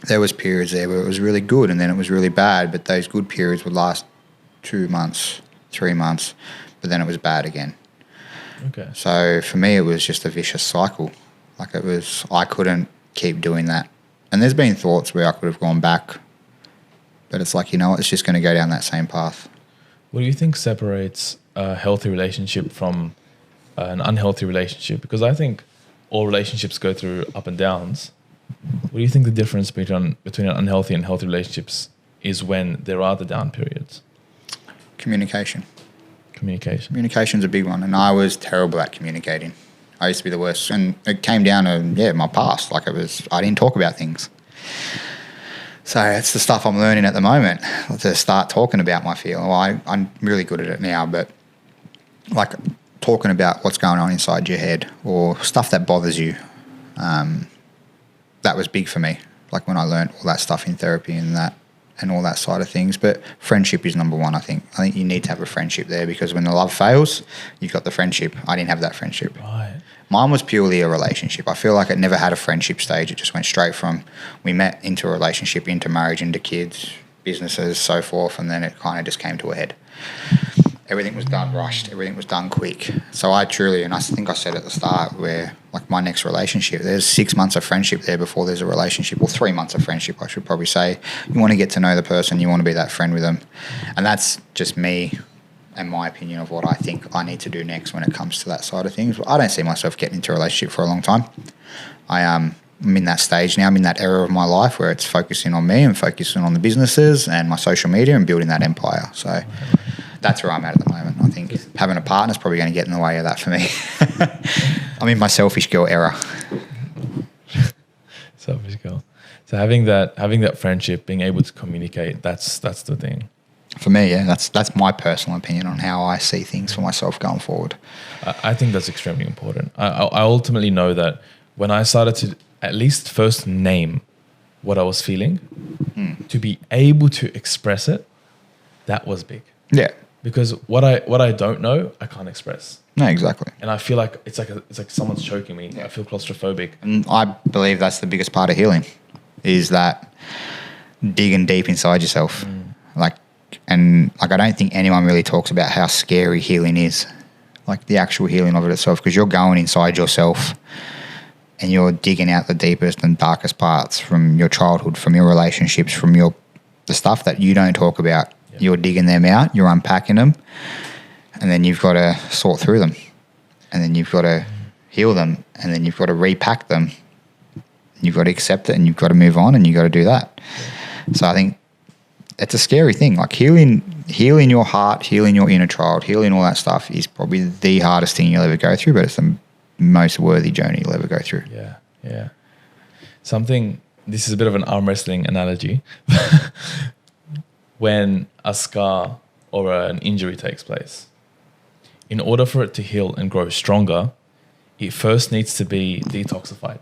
there was periods there where it was really good and then it was really bad, but those good periods would last 2 months, 3 months, but then it was bad again. Okay. So for me, it was just a vicious cycle. Like it was, I couldn't keep doing that. And there's been thoughts where I could have gone back, but it's like, you know what, it's just going to go down that same path. What do you think separates a healthy relationship from an unhealthy relationship? Because I think all relationships go through up and downs. What do you think the difference between an unhealthy and healthy relationships is when there are the down periods? Communication. Communication. Communication's a big one, and I was terrible at communicating. I used to be the worst, and it came down to, my past. Like I didn't talk about things. So it's the stuff I'm learning at the moment, to start talking about my feeling. Well, I'm really good at it now, but like talking about what's going on inside your head or stuff that bothers you, that was big for me. Like when I learned all that stuff in therapy and all that side of things. But friendship is number one, I think. I think you need to have a friendship there, because when the love fails, you've got the friendship. I didn't have that friendship. Right. Mine was purely a relationship. I feel like it never had a friendship stage. It just went straight from we met into a relationship, into marriage, into kids, businesses, so forth, and then it kind of just came to a head. Everything was done rushed. Everything was done quick. So I truly, and I think I said at the start, where like my next relationship, there's 6 months of friendship there before there's a relationship, or 3 months of friendship, I should probably say. You want to get to know the person. You want to be that friend with them. And that's just me and my opinion of what I think I need to do next when it comes to that side of things. I don't see myself getting into a relationship for a long time. I'm in that stage now. I'm in that era of my life where it's focusing on me and focusing on the businesses and my social media and building that empire. So that's where I'm at the moment. I think having a partner is probably going to get in the way of that for me. I'm in my selfish girl era. Selfish girl. So having that friendship, being able to communicate, that's the thing. For me, yeah, that's my personal opinion on how I see things for myself going forward. I think that's extremely important. I ultimately know that when I started to at least first name what I was feeling, to be able to express it, that was big. Yeah. Because what I don't know, I can't express. No, exactly. And I feel like it's like someone's choking me. Yeah. I feel claustrophobic. And I believe that's the biggest part of healing, is that digging deep inside yourself. I don't think anyone really talks about how scary healing is, like the actual healing of it itself, because you're going inside yourself and you're digging out the deepest and darkest parts from your childhood, from your relationships, from the stuff that you don't talk about. Yeah. You're digging them out, you're unpacking them, and then you've got to sort through them, and then you've got to heal them, and then you've got to repack them. You've got to accept it, and you've got to move on, and you've got to do that. Yeah. So I think it's a scary thing. Like healing your heart, healing your inner child, healing all that stuff is probably the hardest thing you'll ever go through, but it's the most worthy journey you'll ever go through. Yeah. This is a bit of an arm wrestling analogy. When a scar or an injury takes place, in order for it to heal and grow stronger, it first needs to be detoxified.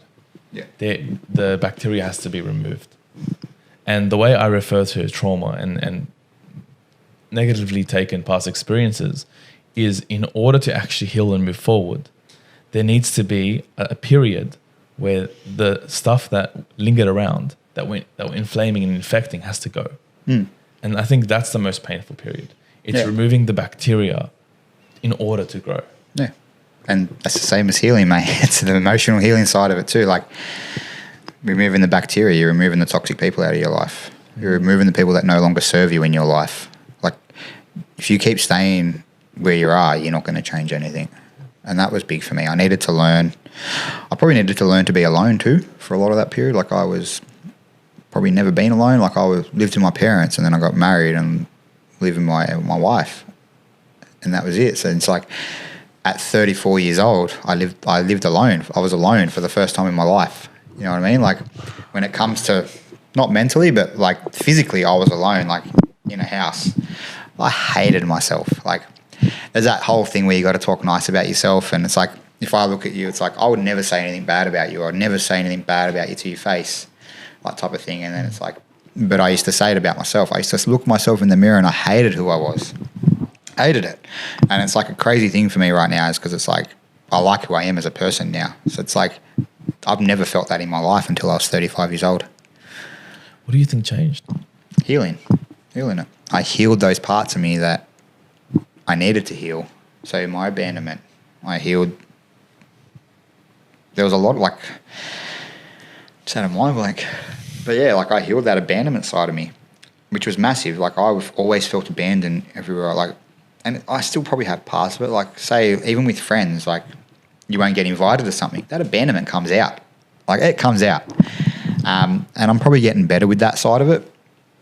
Yeah. The bacteria has to be removed. And the way I refer to trauma and negatively taken past experiences is, in order to actually heal and move forward, there needs to be a period where the stuff that lingered around, that were inflaming and infecting, has to go. And I think that's the most painful period. It's removing the bacteria in order to grow. Yeah. And that's the same as healing, mate. It's the emotional healing side of it too. Like, removing the bacteria, you're removing the toxic people out of your life. You're removing the people that no longer serve you in your life. Like, if you keep staying where you are, you're not going to change anything. And that was big for me. I needed to learn. I probably needed to learn to be alone too for a lot of that period. Like, I was probably never been alone. Like, lived with my parents, and then I got married and lived with my wife, and that was it. So it's like, at 34 years old, I lived alone. I was alone for the first time in my life. You know what I mean? Like, when it comes to, not mentally, but like physically, I was alone, like in a house. I hated myself. Like, there's that whole thing where you got to talk nice about yourself, and it's like, if I look at you, it's like, I would never say anything bad about you. I'd never say anything bad about you to your face, that type of thing. And then it's like, but I used to say it about myself. I used to look myself in the mirror and I hated who I was. Hated it. And it's like a crazy thing for me right now, is because it's like, I like who I am as a person now. So it's like, I've never felt that in my life until I was 35 years old. What do you think changed? Healing it. I healed those parts of me that I needed to heal. So my abandonment, I healed. There was a lot of, like, just out of mind blank. But yeah, like, I healed that abandonment side of me, which was massive. Like, I've always felt abandoned everywhere. Like, and I still probably have parts of it. Like, say, even with friends, like, you won't get invited to something. That abandonment comes out. Like, it comes out. And I'm probably getting better with that side of it.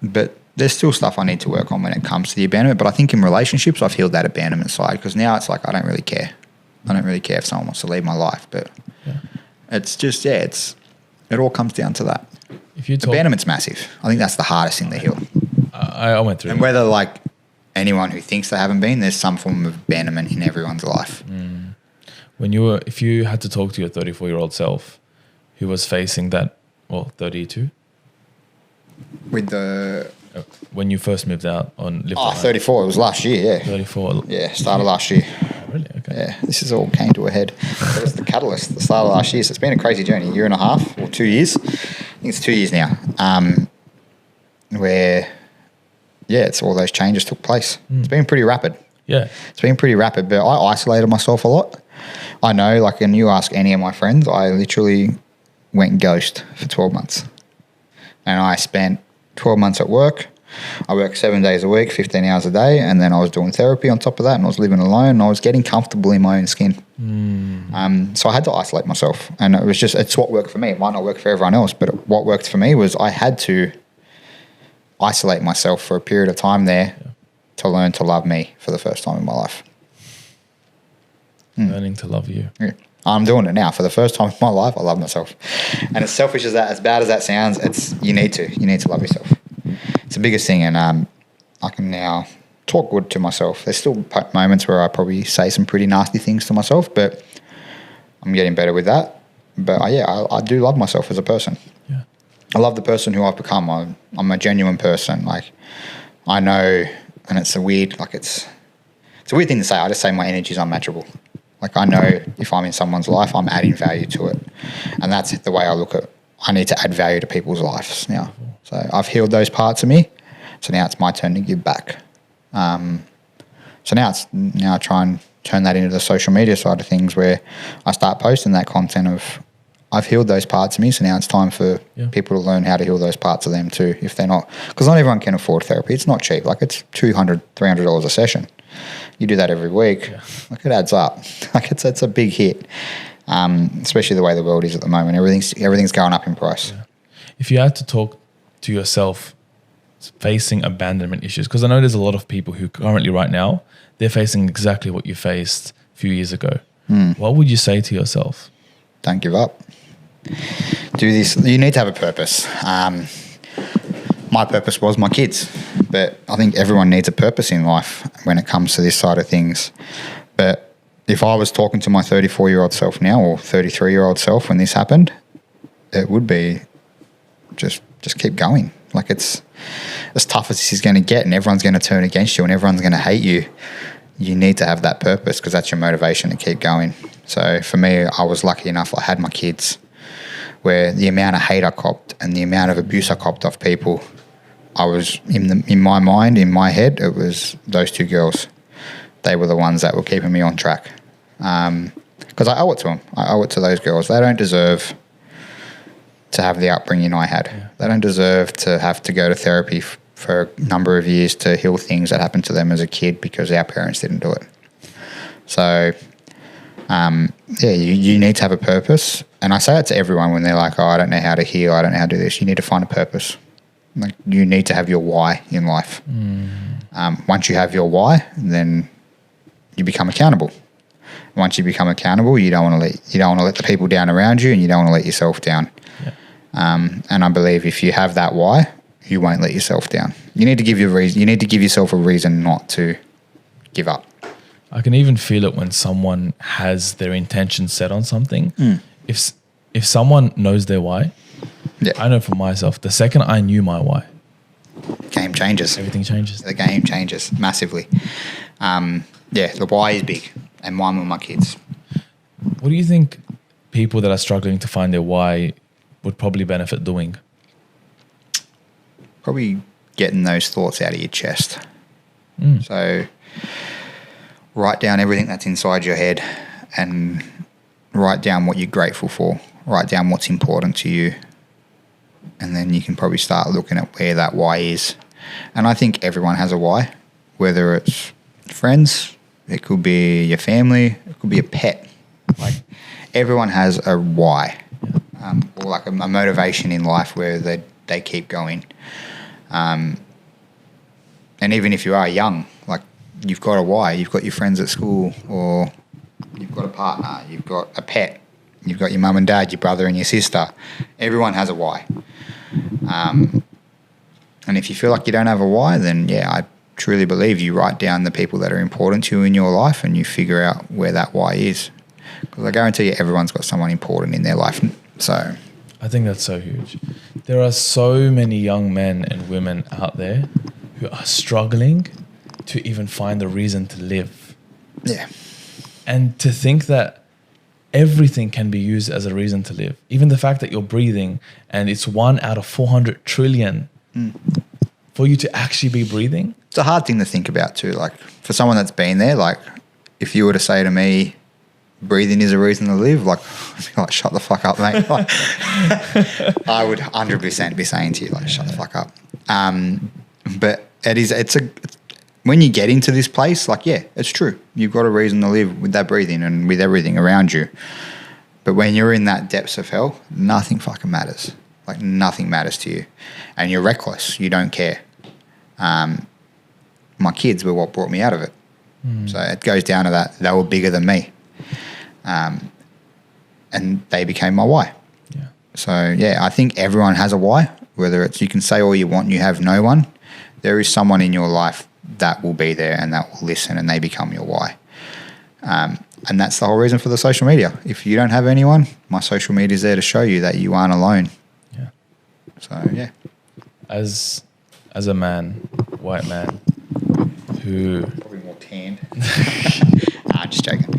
But there's still stuff I need to work on when it comes to the abandonment. But I think in relationships, I've healed that abandonment side, because now it's like, I don't really care. I don't really care if someone wants to leave my life. But it's just, it all comes down to that. If you abandonment's massive. I think that's the hardest thing to heal. I went through it. And whether, like, anyone who thinks they haven't been, there's some form of abandonment in everyone's life. If you had to talk to your 34-year-old self who was facing that, 32? With the... When you first moved out on... 34. It was last year, yeah. 34. Yeah, started last year. Really? Okay. Yeah, this is all came to a head. It was the catalyst, the start of last year. So it's been a crazy journey, 1.5 years or 2 years. I think it's 2 years now. Where, it's all those changes took place. It's been pretty rapid. Yeah. It's been pretty rapid, but I isolated myself a lot. I know, like, and you ask any of my friends, I literally went ghost for 12 months. And I spent 12 months at work. I worked 7 days a week, 15 hours a day, and then I was doing therapy on top of that, and I was living alone, and I was getting comfortable in my own skin. So I had to isolate myself, and it was just, it's what worked for me. It might not work for everyone else, but what worked for me was I had to isolate myself for a period of time there to learn to love me for the first time in my life. Learning to love you. Yeah. I'm doing it now. For the first time in my life, I love myself. And as selfish as that, as bad as that sounds, you need to love yourself. It's the biggest thing, and I can now talk good to myself. There's still moments where I probably say some pretty nasty things to myself, but I'm getting better with that. But I do love myself as a person. Yeah. I love the person who I've become. I'm a genuine person. Like, I know, and it's a weird thing to say. I just say my energy is unmatchable. Like, I know if I'm in someone's life, I'm adding value to it. And that's the way I look at it. I need to add value to people's lives now. So I've healed those parts of me. So now it's my turn to give back. So now I try and turn that into the social media side of things, where I start posting that content of, I've healed those parts of me. So now it's time for people to learn how to heal those parts of them too, if they're not, because not everyone can afford therapy. It's not cheap. Like, it's $200, $300 a session. You do that every week, like, it adds up. Like, it's a big hit, especially the way the world is at the moment. Everything's going up in price. Yeah. If you had to talk to yourself facing abandonment issues, because I know there's a lot of people who currently right now, they're facing exactly what you faced a few years ago. What would you say to yourself? Don't give up. Do this. You need to have a purpose. My purpose was my kids, but I think everyone needs a purpose in life when it comes to this side of things. But if I was talking to my 34-year-old self now or 33-year-old self when this happened, it would be just keep going. Like, it's as tough as this is going to get, and everyone's going to turn against you and everyone's going to hate you. You need to have that purpose because that's your motivation to keep going. So for me, I was lucky enough I had my kids, where the amount of hate I copped and the amount of abuse I copped off people, I was in my mind, in my head, it was those two girls. They were the ones that were keeping me on track. Because I owe it to them. I owe it to those girls. They don't deserve to have the upbringing I had. Yeah. They don't deserve to have to go to therapy for a number of years to heal things that happened to them as a kid because our parents didn't do it. So, you need to have a purpose. And I say it to everyone when they're like, oh, I don't know how to heal, I don't know how to do this. You need to find a purpose. Like, you need to have your why in life. Once you have your why, then you become accountable. Once you become accountable, you don't want to let the people down around you, and you don't want to let yourself down. Yeah. And I believe if you have that why, you won't let yourself down. You need to give yourself a reason not to give up. I can even feel it when someone has their intention set on something. If someone knows their why, I know for myself, the second I knew my why, game changes. Everything changes. The game changes massively. The why is big, and mine were my kids. What do you think people that are struggling to find their why would probably benefit doing? Probably getting those thoughts out of your chest. So write down everything that's inside your head and write down what you're grateful for. Write down what's important to you. And then you can probably start looking at where that why is. And I think everyone has a why, whether it's friends, it could be your family, it could be a pet. Like, everyone has a why, or like a motivation in life where they keep going. And even if you are young, like, you've got a why. You've got your friends at school, or you've got a partner, you've got a pet, you've got your mum and dad, your brother and your sister. Everyone has a why. And if you feel like you don't have a why, then I truly believe you write down the people that are important to you in your life and you figure out where that why is. Because I guarantee you everyone's got someone important in their life. So I think that's so huge. There are so many young men and women out there who are struggling to even find a reason to live. Yeah. And to think that everything can be used as a reason to live. Even the fact that you're breathing and it's 1 out of 400 trillion for you to actually be breathing. It's a hard thing to think about too. Like, for someone that's been there, like, if you were to say to me, breathing is a reason to live, like, I'd be like, shut the fuck up, mate. Like, I would 100% be saying to you, like, shut the fuck up. But when you get into this place, like, it's true. You've got a reason to live with that breathing and with everything around you. But when you're in that depths of hell, nothing fucking matters. Like, nothing matters to you. And you're reckless. You don't care. My kids were what brought me out of it. So it goes down to that. They were bigger than me. And they became my why. Yeah. So, I think everyone has a why. Whether it's, you can say all you want, you have no one. There is someone in your life that will be there and that will listen, and they become your why. And that's the whole reason for the social media. If you don't have anyone, my social media is there to show you that you aren't alone. Yeah. So, As a man, white man, who... Probably more tanned. I'm just joking.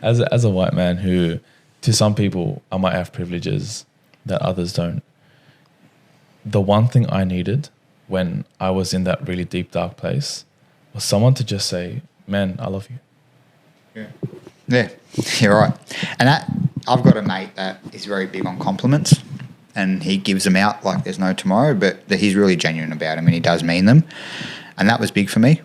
As a white man who, to some people, I might have privileges that others don't. The one thing I needed when I was in that really deep, dark place was someone to just say, man, I love you. Yeah, you're right. And I've got a mate that is very big on compliments, and he gives them out like there's no tomorrow, but he's really genuine about them and he does mean them. And that was big for me.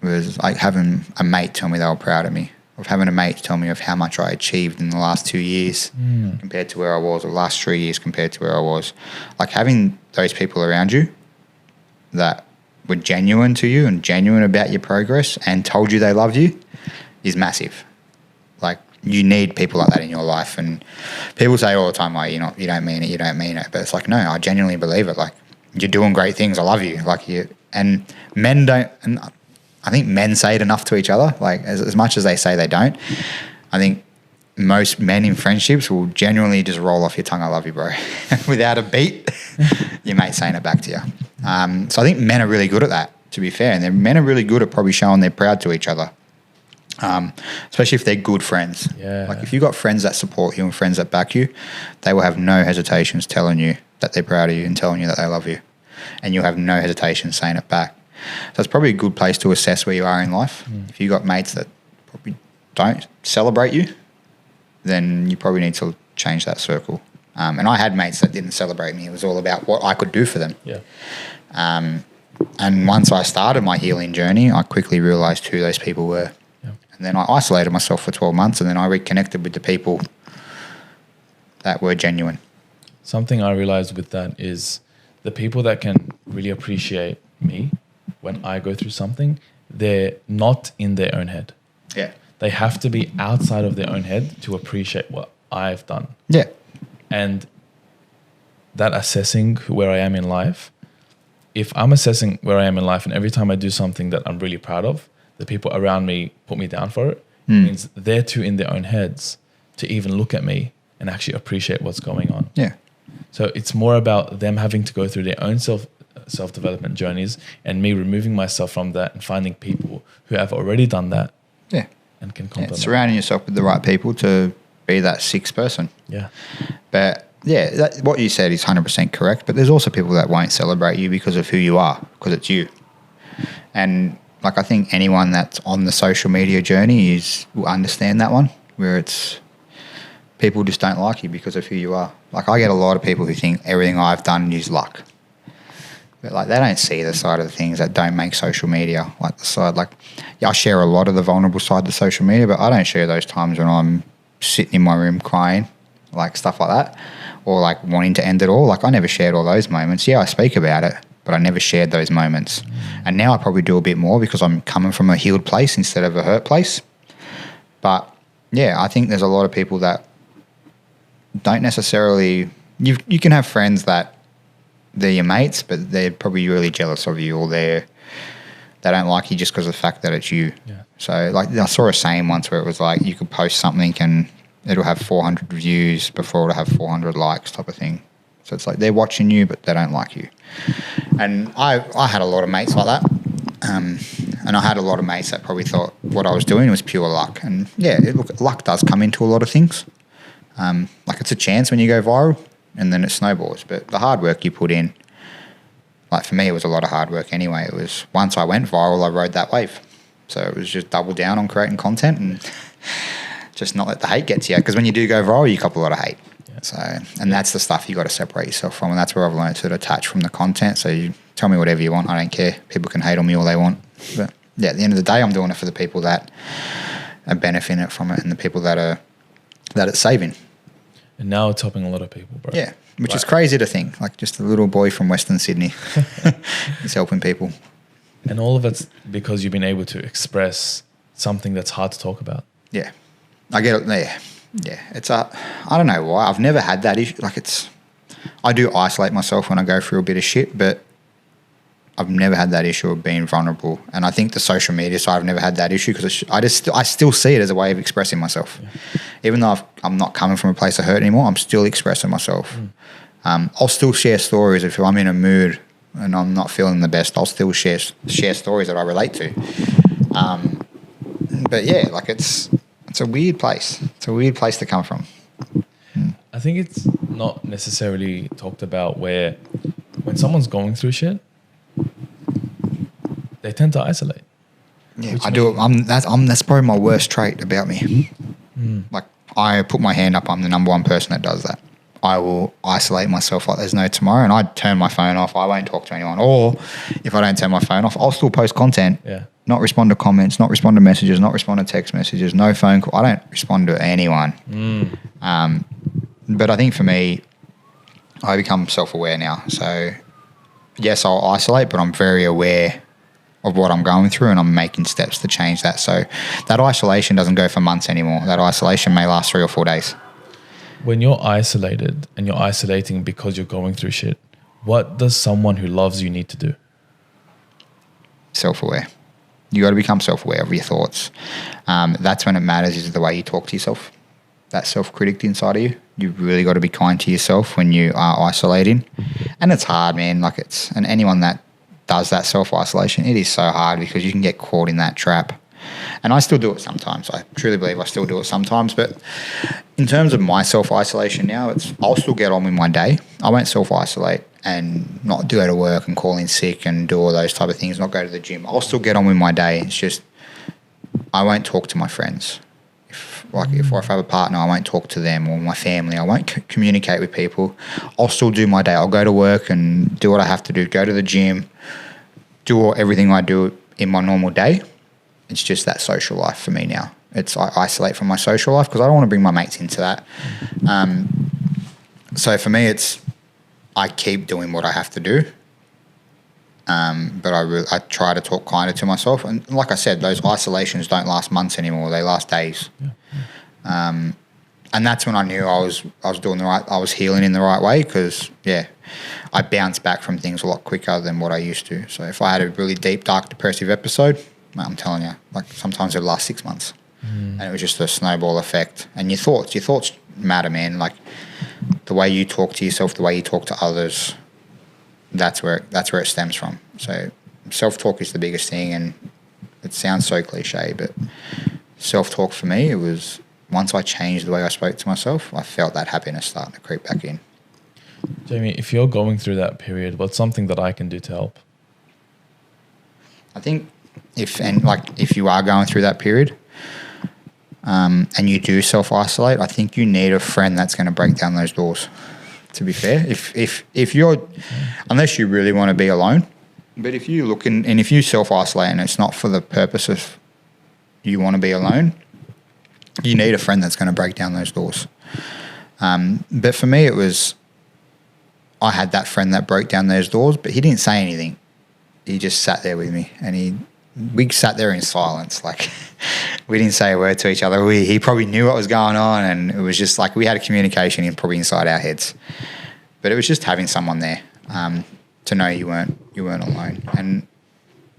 It was like having a mate tell me they were proud of me, of having a mate tell me of how much I achieved in the last 2 years compared to where I was, or the last 3 years compared to where I was. Like, having those people around you that were genuine to you and genuine about your progress and told you they loved you is massive. Like, you need people like that in your life. And people say all the time, like, you don't mean it. But it's like, no, I genuinely believe it. Like, you're doing great things. I love you. Like, and men don't, and I think men say it enough to each other, like as much as they say they don't. I think most men in friendships will genuinely just roll off your tongue, I love you, bro, without a beat, your mate saying it back to you. So I think men are really good at that, to be fair. And men are really good at probably showing they're proud to each other, especially if they're good friends. Yeah. Like if you've got friends that support you and friends that back you, they will have no hesitations telling you that they're proud of you and telling you that they love you. And you'll have no hesitation saying it back. So it's probably a good place to assess where you are in life. If you've got mates that probably don't celebrate you, then you probably need to change that circle. And I had mates that didn't celebrate me. It was all about what I could do for them. Yeah. And once I started my healing journey, I quickly realised who those people were. Yeah. And then I isolated myself for 12 months, and then I reconnected with the people that were genuine. Something I realized with that is the people that can really appreciate me when I go through something, they're not in their own head. Yeah. They have to be outside of their own head to appreciate what I've done. Yeah. And that assessing where I am in life, if I'm assessing where I am in life and every time I do something that I'm really proud of, the people around me put me down for it, means they're too in their own heads to even look at me and actually appreciate what's going on. Yeah. So it's more about them having to go through their own self-development journeys and me removing myself from that and finding people who have already done that. Yeah. And can complement. Surrounding yourself with the right people to be that sixth person. Yeah. But yeah, what you said is 100% correct. But there's also people that won't celebrate you because of who you are, because it's you. And like I think anyone that's on the social media journey will understand that one, where it's people just don't like you because of who you are. Like I get a lot of people who think everything I've done is luck. But like they don't see the side of the things that don't make social media, like the side, like I share a lot of the vulnerable side of social media, but I don't share those times when I'm sitting in my room crying, like stuff like that, or like wanting to end it all. Like I never shared all those moments. Yeah, I speak about it, but I never shared those moments. And now I probably do a bit more because I'm coming from a healed place instead of a hurt place. But yeah, I think there's a lot of people that don't necessarily, you can have friends that they're your mates, but they're probably really jealous of you, or they don't like you just because of the fact that it's you. Yeah. So like I saw a saying once where it was like you could post something and it'll have 400 views before it'll have 400 likes type of thing. So it's like they're watching you, but they don't like you. And I had a lot of mates like that. And I had a lot of mates that probably thought what I was doing was pure luck. And yeah, luck does come into a lot of things. Like it's a chance when you go viral, and then it snowballs. But the hard work you put in, like for me, it was a lot of hard work anyway. It was once I went viral, I rode that wave. So it was just double down on creating content and just not let the hate get to you. Because when you do go viral, you cop a lot of hate. Yeah. So, and that's the stuff you got to separate yourself from. And that's where I've learned to detach from the content. So you tell me whatever you want. I don't care. People can hate on me all they want. But yeah, at the end of the day, I'm doing it for the people that are benefiting from it and the people that it's saving. And now it's helping a lot of people, bro. Yeah, which is crazy to think. Like just a little boy from Western Sydney is helping people. And all of it's because you've been able to express something that's hard to talk about. Yeah. I get it. Yeah. It's I don't know why. I've never had that issue. Like I do isolate myself when I go through a bit of shit, but I've never had that issue of being vulnerable. And I think the social media side, I've never had that issue because I still see it as a way of expressing myself. Yeah. Even though I'm not coming from a place of hurt anymore, I'm still expressing myself. I'll still share stories if I'm in a mood and I'm not feeling the best. I'll still share stories that I relate to. But yeah, like it's a weird place. It's a weird place to come from. I think it's not necessarily talked about where when someone's going through shit, they tend to isolate. Yeah, I do. That's probably my worst trait about me. Like I put my hand up. I'm the number one person that does that. I will isolate myself like there's no tomorrow, and I turn my phone off. I won't talk to anyone. Or if I don't turn my phone off, I'll still post content. Yeah. Not respond to comments. Not respond to messages. Not respond to text messages. No phone call. I don't respond to anyone. But I think for me, I become self-aware now. So yes, I'll isolate, but I'm very aware of what I'm going through and I'm making steps to change that. So that isolation doesn't go for months anymore. That isolation may last 3 or 4 days. When you're isolated and you're isolating because you're going through shit, what does someone who loves you need to do? Self-aware. You got to become self-aware of your thoughts. That's when it matters, is the way you talk to yourself. That self-critic inside of you. You've really got to be kind to yourself when you are isolating. And it's hard, man. Like and anyone that does that self-isolation, it is so hard because you can get caught in that trap. And I still do it sometimes. I truly believe I still do it sometimes. But in terms of my self-isolation now, I'll still get on with my day. I won't self-isolate and not go to work and call in sick and do all those type of things, not go to the gym. I'll still get on with my day. It's just I won't talk to my friends. If I have a partner, I won't talk to them, or my family. I won't communicate with people. I'll still do my day. I'll go to work and do what I have to do, go to the gym, do everything I do in my normal day. It's just that social life for me now. I isolate from my social life because I don't want to bring my mates into that. So for me, I keep doing what I have to do. But I try to talk kinder to myself. And like I said, those isolations don't last months anymore. They last days. Yeah. And that's when I knew I was doing I was healing in the right way because, I bounce back from things a lot quicker than what I used to. So if I had a really deep, dark, depressive episode, I'm telling you, like sometimes it would last 6 months. And it was just a snowball effect. And your thoughts matter, man. Like the way you talk to yourself, the way you talk to others, that's where it stems from. So self-talk is the biggest thing, and it sounds so cliche, but self-talk for me, it was once I changed the way I spoke to myself, I felt that happiness starting to creep back in. Jamie, if you're going through that period, what's something that I can do to help? I think if you are going through that period, and you do self-isolate, I think you need a friend that's going to break down those doors. To be fair, if you're, unless you really want to be alone, but if you look and if you self-isolate and it's not for the purpose of you want to be alone, you need a friend that's going to break down those doors. But for me, I had that friend that broke down those doors, but he didn't say anything. He just sat there with me, and we sat there in silence. Like we didn't say a word to each other. He probably knew what was going on, and it was just like we had a communication probably inside our heads. But it was just having someone there to know you weren't alone. And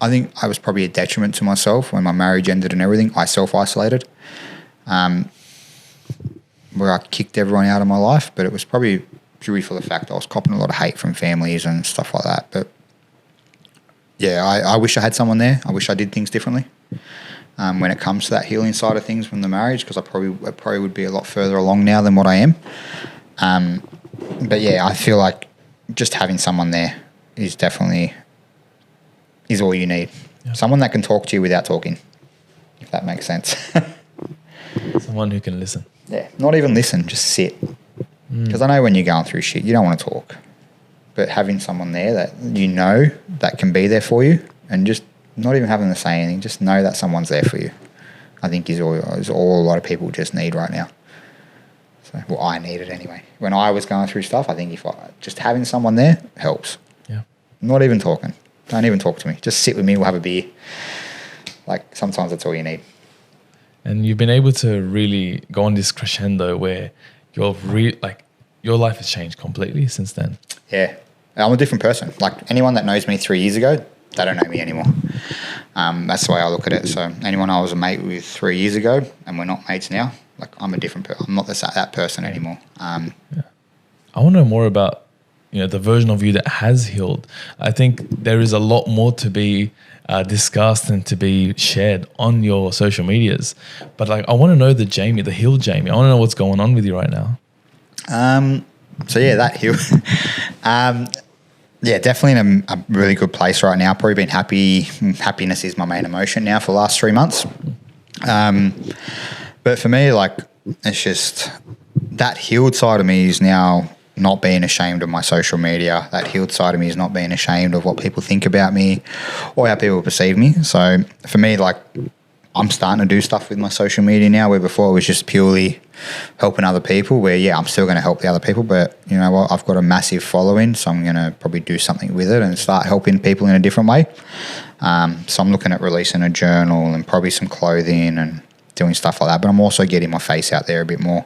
I think I was probably a detriment to myself when my marriage ended and everything. I self-isolated, where I kicked everyone out of my life. But it was probably purely for the fact I was copping a lot of hate from families and stuff like that. But I wish I had someone there. I wish I did things differently when it comes to that healing side of things from the marriage, because I probably would be a lot further along now than what I am. But I feel like just having someone there is all you need. Yeah. Someone that can talk to you without talking, if that makes sense. Someone who can listen. Yeah, not even listen, just sit. Because I know when you're going through shit, you don't want to talk. But having someone there that you know that can be there for you, and just not even having to say anything, just know that someone's there for you, I think is all a lot of people just need right now. So, well, I need it anyway. When I was going through stuff, I think just having someone there helps. Yeah. Not even talking. Don't even talk to me. Just sit with me. We'll have a beer. Like sometimes that's all you need. And you've been able to really go on this crescendo where your life has changed completely since then. Yeah. I'm a different person. Like anyone that knows me 3 years ago, they don't know me anymore. That's the way I look at it. So anyone I was a mate with 3 years ago and we're not mates now, like I'm a different person. I'm not that person anymore. I want to know more about the version of you that has healed. I think there is a lot more to be discussed and to be shared on your social medias. But I want to know the healed Jamie. I want to know what's going on with you right now. That healed. Definitely in a really good place right now. Probably been happy. Happiness is my main emotion now for the last 3 months. But for me, it's just that healed side of me is now not being ashamed of my social media. That healed side of me is not being ashamed of what people think about me or how people perceive me. So for me, I'm starting to do stuff with my social media now, where before it was just purely helping other people, where, I'm still going to help the other people, but you know what? I've got a massive following, so I'm going to probably do something with it and start helping people in a different way. So I'm looking at releasing a journal and probably some clothing and doing stuff like that, but I'm also getting my face out there a bit more.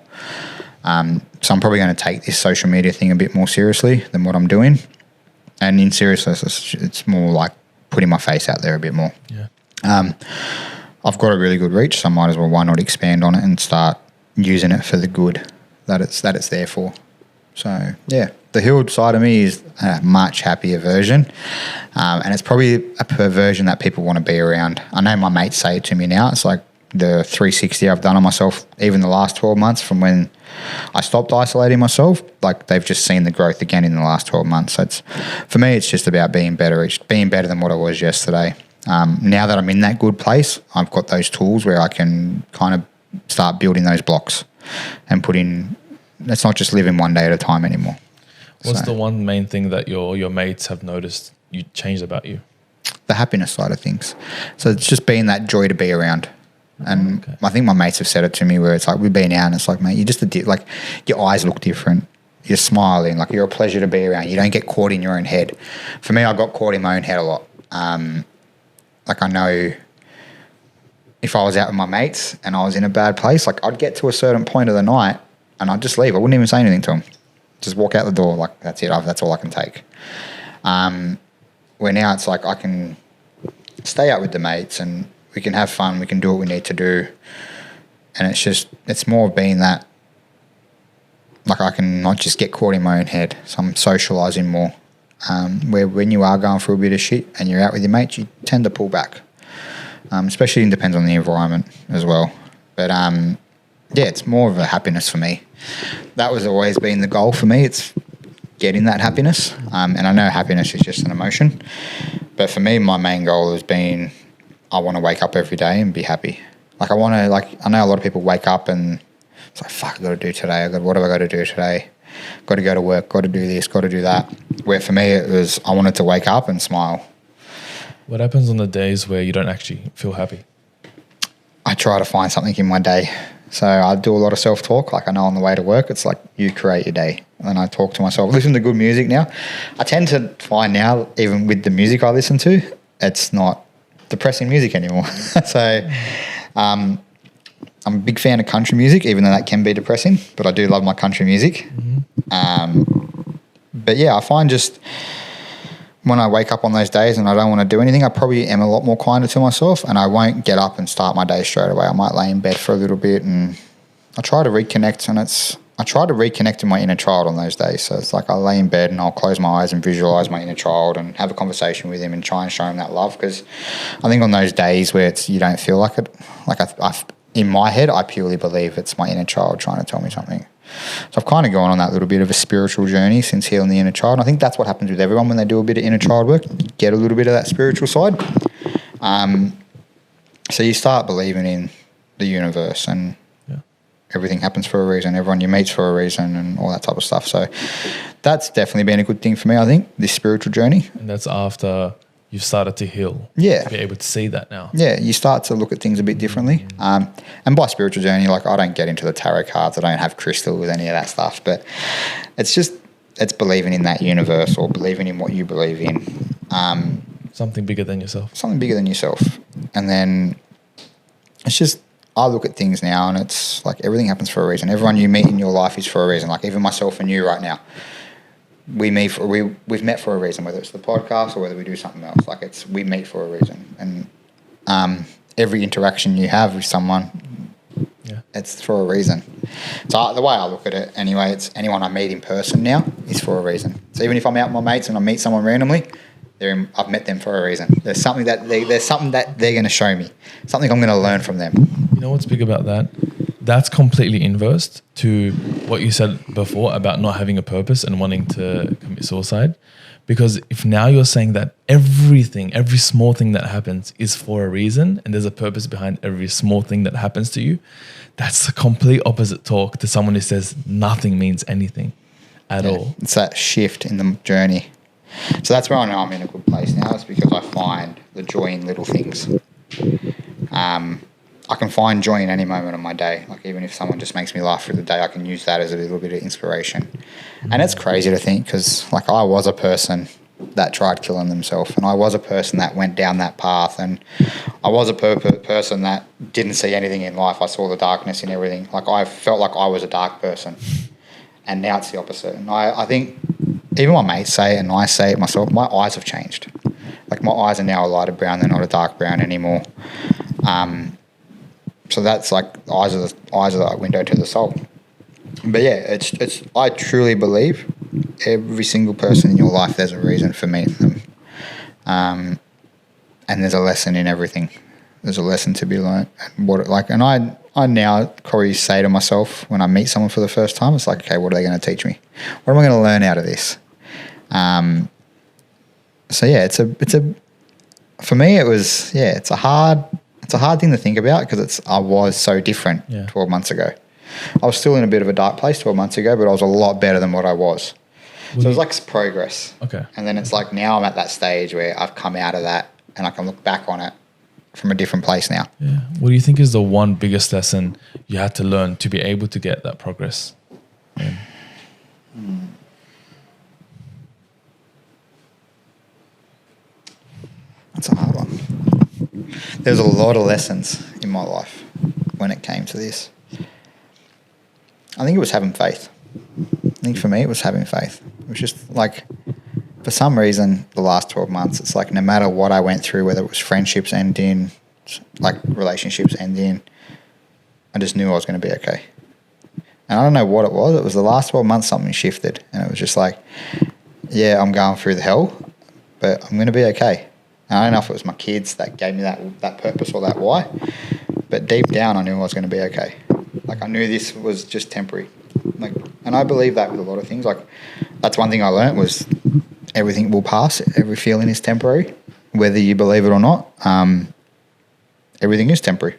So I'm probably going to take this social media thing a bit more seriously than what I'm doing. And in seriousness, it's more like putting my face out there a bit more. Yeah. I've got a really good reach, so I might as well why not expand on it and start using it for the good that it's there for. So yeah, the healed side of me is a much happier version, and it's probably a perversion that people want to be around. I know my mates say it to me now. It's like the 360 I've done on myself, even the last 12 months from when I stopped isolating myself. Like they've just seen the growth again in the last 12 months. So it's, for me, it's just about being better than what I was yesterday. Now that I'm in that good place, I've got those tools where I can kind of start building those blocks and put in. It's not just living one day at a time anymore. What's the one main thing that your mates have noticed you changed about you? The happiness side of things. So it's just being that joy to be around. And I think my mates have said it to me where it's like we've been out and it's like, mate, you're just like your eyes look different. You're smiling, like you're a pleasure to be around. You don't get caught in your own head. For me, I got caught in my own head a lot. Like I know if I was out with my mates and I was in a bad place, like I'd get to a certain point of the night and I'd just leave. I wouldn't even say anything to them. Just walk out the door like that's it. That's all I can take. Where now it's like I can stay out with the mates and we can have fun. We can do what we need to do. And it's more of being that, like I can not just get caught in my own head. So I'm socialising more. Where when you are going through a bit of shit and you're out with your mates, you tend to pull back. Especially it depends on the environment as well. But yeah, it's more of a happiness for me. That was always been the goal for me. It's getting that happiness. And I know happiness is just an emotion. But for me, my main goal has been I want to wake up every day and be happy. Like I know a lot of people wake up and it's like, fuck, I got to do today. What have I got to do today? Got to go to work, got to do this, got to do that. Where for me it was I wanted to wake up and smile. What happens on the days where you don't actually feel happy? I try to find something in my day. So I do a lot of self-talk. Like I know on the way to work, it's like you create your day. And I talk to myself, listen to good music now. I tend to find now, even with the music I listen to, it's not depressing music anymore. So I'm a big fan of country music, even though that can be depressing, but I do love my country music. Mm-hmm. But yeah, I find just when I wake up on those days and I don't want to do anything, I probably am a lot more kinder to myself and I won't get up and start my day straight away. I might lay in bed for a little bit and I try to reconnect, and I try to reconnect to my inner child on those days. So it's like I lay in bed and I'll close my eyes and visualize my inner child and have a conversation with him and try and show him that love. Because I think on those days where you don't feel like it, like in my head, I purely believe it's my inner child trying to tell me something. So I've kind of gone on that little bit of a spiritual journey since healing the inner child. And I think that's what happens with everyone when they do a bit of inner child work. You get a little bit of that spiritual side. So you start believing in the universe and everything happens for a reason. Everyone you meet's for a reason and all that type of stuff. So that's definitely been a good thing for me, I think, this spiritual journey. And that's after you've started to heal. Yeah. To be able to see that now. Yeah, you start to look at things a bit differently. And by spiritual journey, like I don't get into the tarot cards. I don't have crystal with any of that stuff. But it's believing in that universe or believing in what you believe in. Something bigger than yourself. Something bigger than yourself. And then it's just, I look at things now and it's like everything happens for a reason. Everyone you meet in your life is for a reason. Like even myself and you right now, we've met for a reason, whether it's the podcast or whether we do something else. Like we meet for a reason. And every interaction you have with someone, it's for a reason. So the way I look at it anyway, it's anyone I meet in person now is for a reason. So even if I'm out with my mates and I meet someone randomly, I've met them for a reason. There's something that they're going to show me, something I'm going to learn from them. You know what's big about that? That's completely inverse to what you said before about not having a purpose and wanting to commit suicide. Because if now you're saying that every small thing that happens is for a reason and there's a purpose behind every small thing that happens to you, that's the complete opposite talk to someone who says nothing means anything at all. It's that shift in the journey. So that's where I know I'm in a good place now. It's because I find the joy in little things. I can find joy in any moment of my day. Like even if someone just makes me laugh through the day, I can use that as a little bit of inspiration. And it's crazy to think because like I was a person that tried killing themselves and I was a person that went down that path and I was a person that didn't see anything in life. I saw the darkness in everything. Like I felt like I was a dark person and now it's the opposite. And I think even my mates say it and I say it myself, my eyes have changed. Like my eyes are now a lighter brown; they're not a dark brown anymore. So that's like eyes are the window to the soul. But yeah, it's. I truly believe every single person in your life, there's a reason for meeting them, and there's a lesson in everything. There's a lesson to be learned. And I now probably say to myself when I meet someone for the first time, it's like, okay, what are they going to teach me? What am I going to learn out of this? So yeah, it's a for me it was it's a hard thing to think about because I was so different 12 months ago. I was still in a bit of a dark place 12 months ago, but I was a lot better than what I was. So it was like progress. Okay. And then it's like now I'm at that stage where I've come out of that and I can look back on it from a different place now. Yeah. What do you think is the one biggest lesson you had to learn to be able to get that progress? That's a hard one. There's a lot of lessons in my life when it came to this. I think it was having faith. I think for me it was having faith. It was just like, for some reason, the last 12 months, it's like no matter what I went through, whether it was friendships ending, like relationships ending, I just knew I was going to be okay. And I don't know what it was. It was the last 12 months something shifted. And it was just like, yeah, I'm going through the hell, but I'm going to be okay. And I don't know if it was my kids that gave me that purpose or that why, but deep down I knew I was going to be okay. Like I knew this was just temporary. Like, and I believe that with a lot of things. Like that's one thing I learned was everything will pass. Every feeling is temporary, whether you believe it or not. Everything is temporary,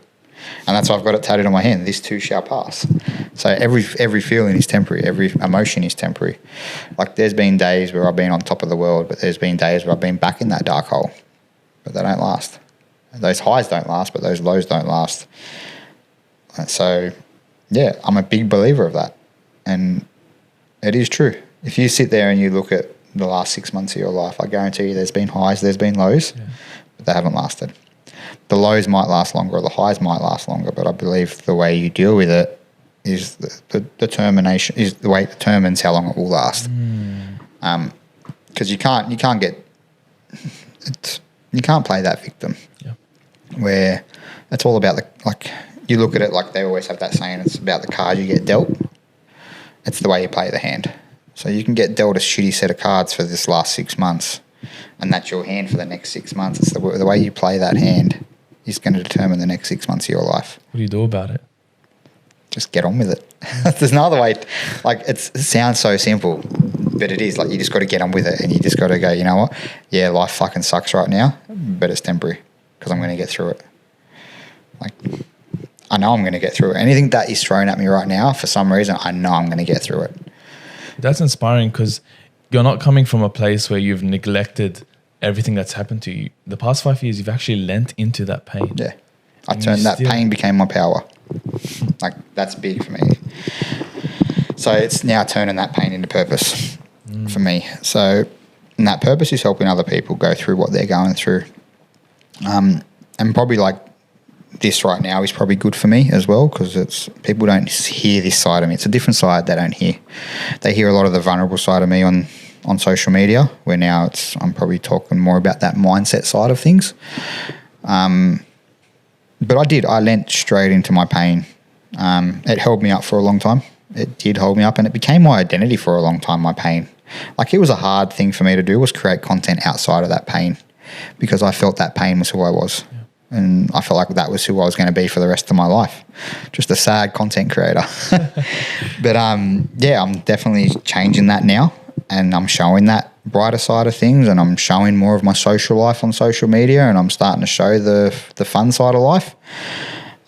and that's why I've got it tattooed on my hand. This too shall pass. So every feeling is temporary. Every emotion is temporary. Like there's been days where I've been on top of the world, but there's been days where I've been back in that dark hole. But they don't last. Those highs don't last, but those lows don't last. And so, yeah, I'm a big believer of that. And it is true. If you sit there and you look at the last 6 months of your life, I guarantee you there's been highs, there's been lows, but they haven't lasted. The lows might last longer, or the highs might last longer, but I believe the way you deal with it is the determination, is the way it determines how long it will last. Because you can't play that victim where it's all about you look at it like they always have that saying, it's about the cards you get dealt. It's the way you play the hand. So you can get dealt a shitty set of cards for this last 6 months, and that's your hand for the next 6 months. It's the way you play that hand is going to determine the next 6 months of your life. What do you do about it? Just get on with it. There's no other way. Like it sounds so simple, but it is. Like you just got to get on with it, and you just got to go, you know what? Yeah, life fucking sucks right now, but it's temporary because I'm going to get through it. Like I know I'm going to get through it. Anything that is thrown at me right now, for some reason, I know I'm going to get through it. That's inspiring because you're not coming from a place where you've neglected everything that's happened to you. The past 5 years, you've actually lent into that pain. Yeah. I turned that pain became my power. Like that's big for me. So it's now turning that pain into purpose for me. So and that purpose is helping other people go through what they're going through. And probably like this right now is probably good for me as well because people don't hear this side of me. It's a different side they don't hear. They hear a lot of the vulnerable side of me on social media, where now I'm probably talking more about that mindset side of things. But I lent straight into my pain. It held me up for a long time. It did hold me up, and it became my identity for a long time, my pain. Like it was a hard thing for me to do, was create content outside of that pain, because I felt that pain was who I was. Yeah. And I felt like that was who I was going to be for the rest of my life. Just a sad content creator. But I'm definitely changing that now, and I'm showing that brighter side of things, and I'm showing more of my social life on social media, and I'm starting to show the fun side of life.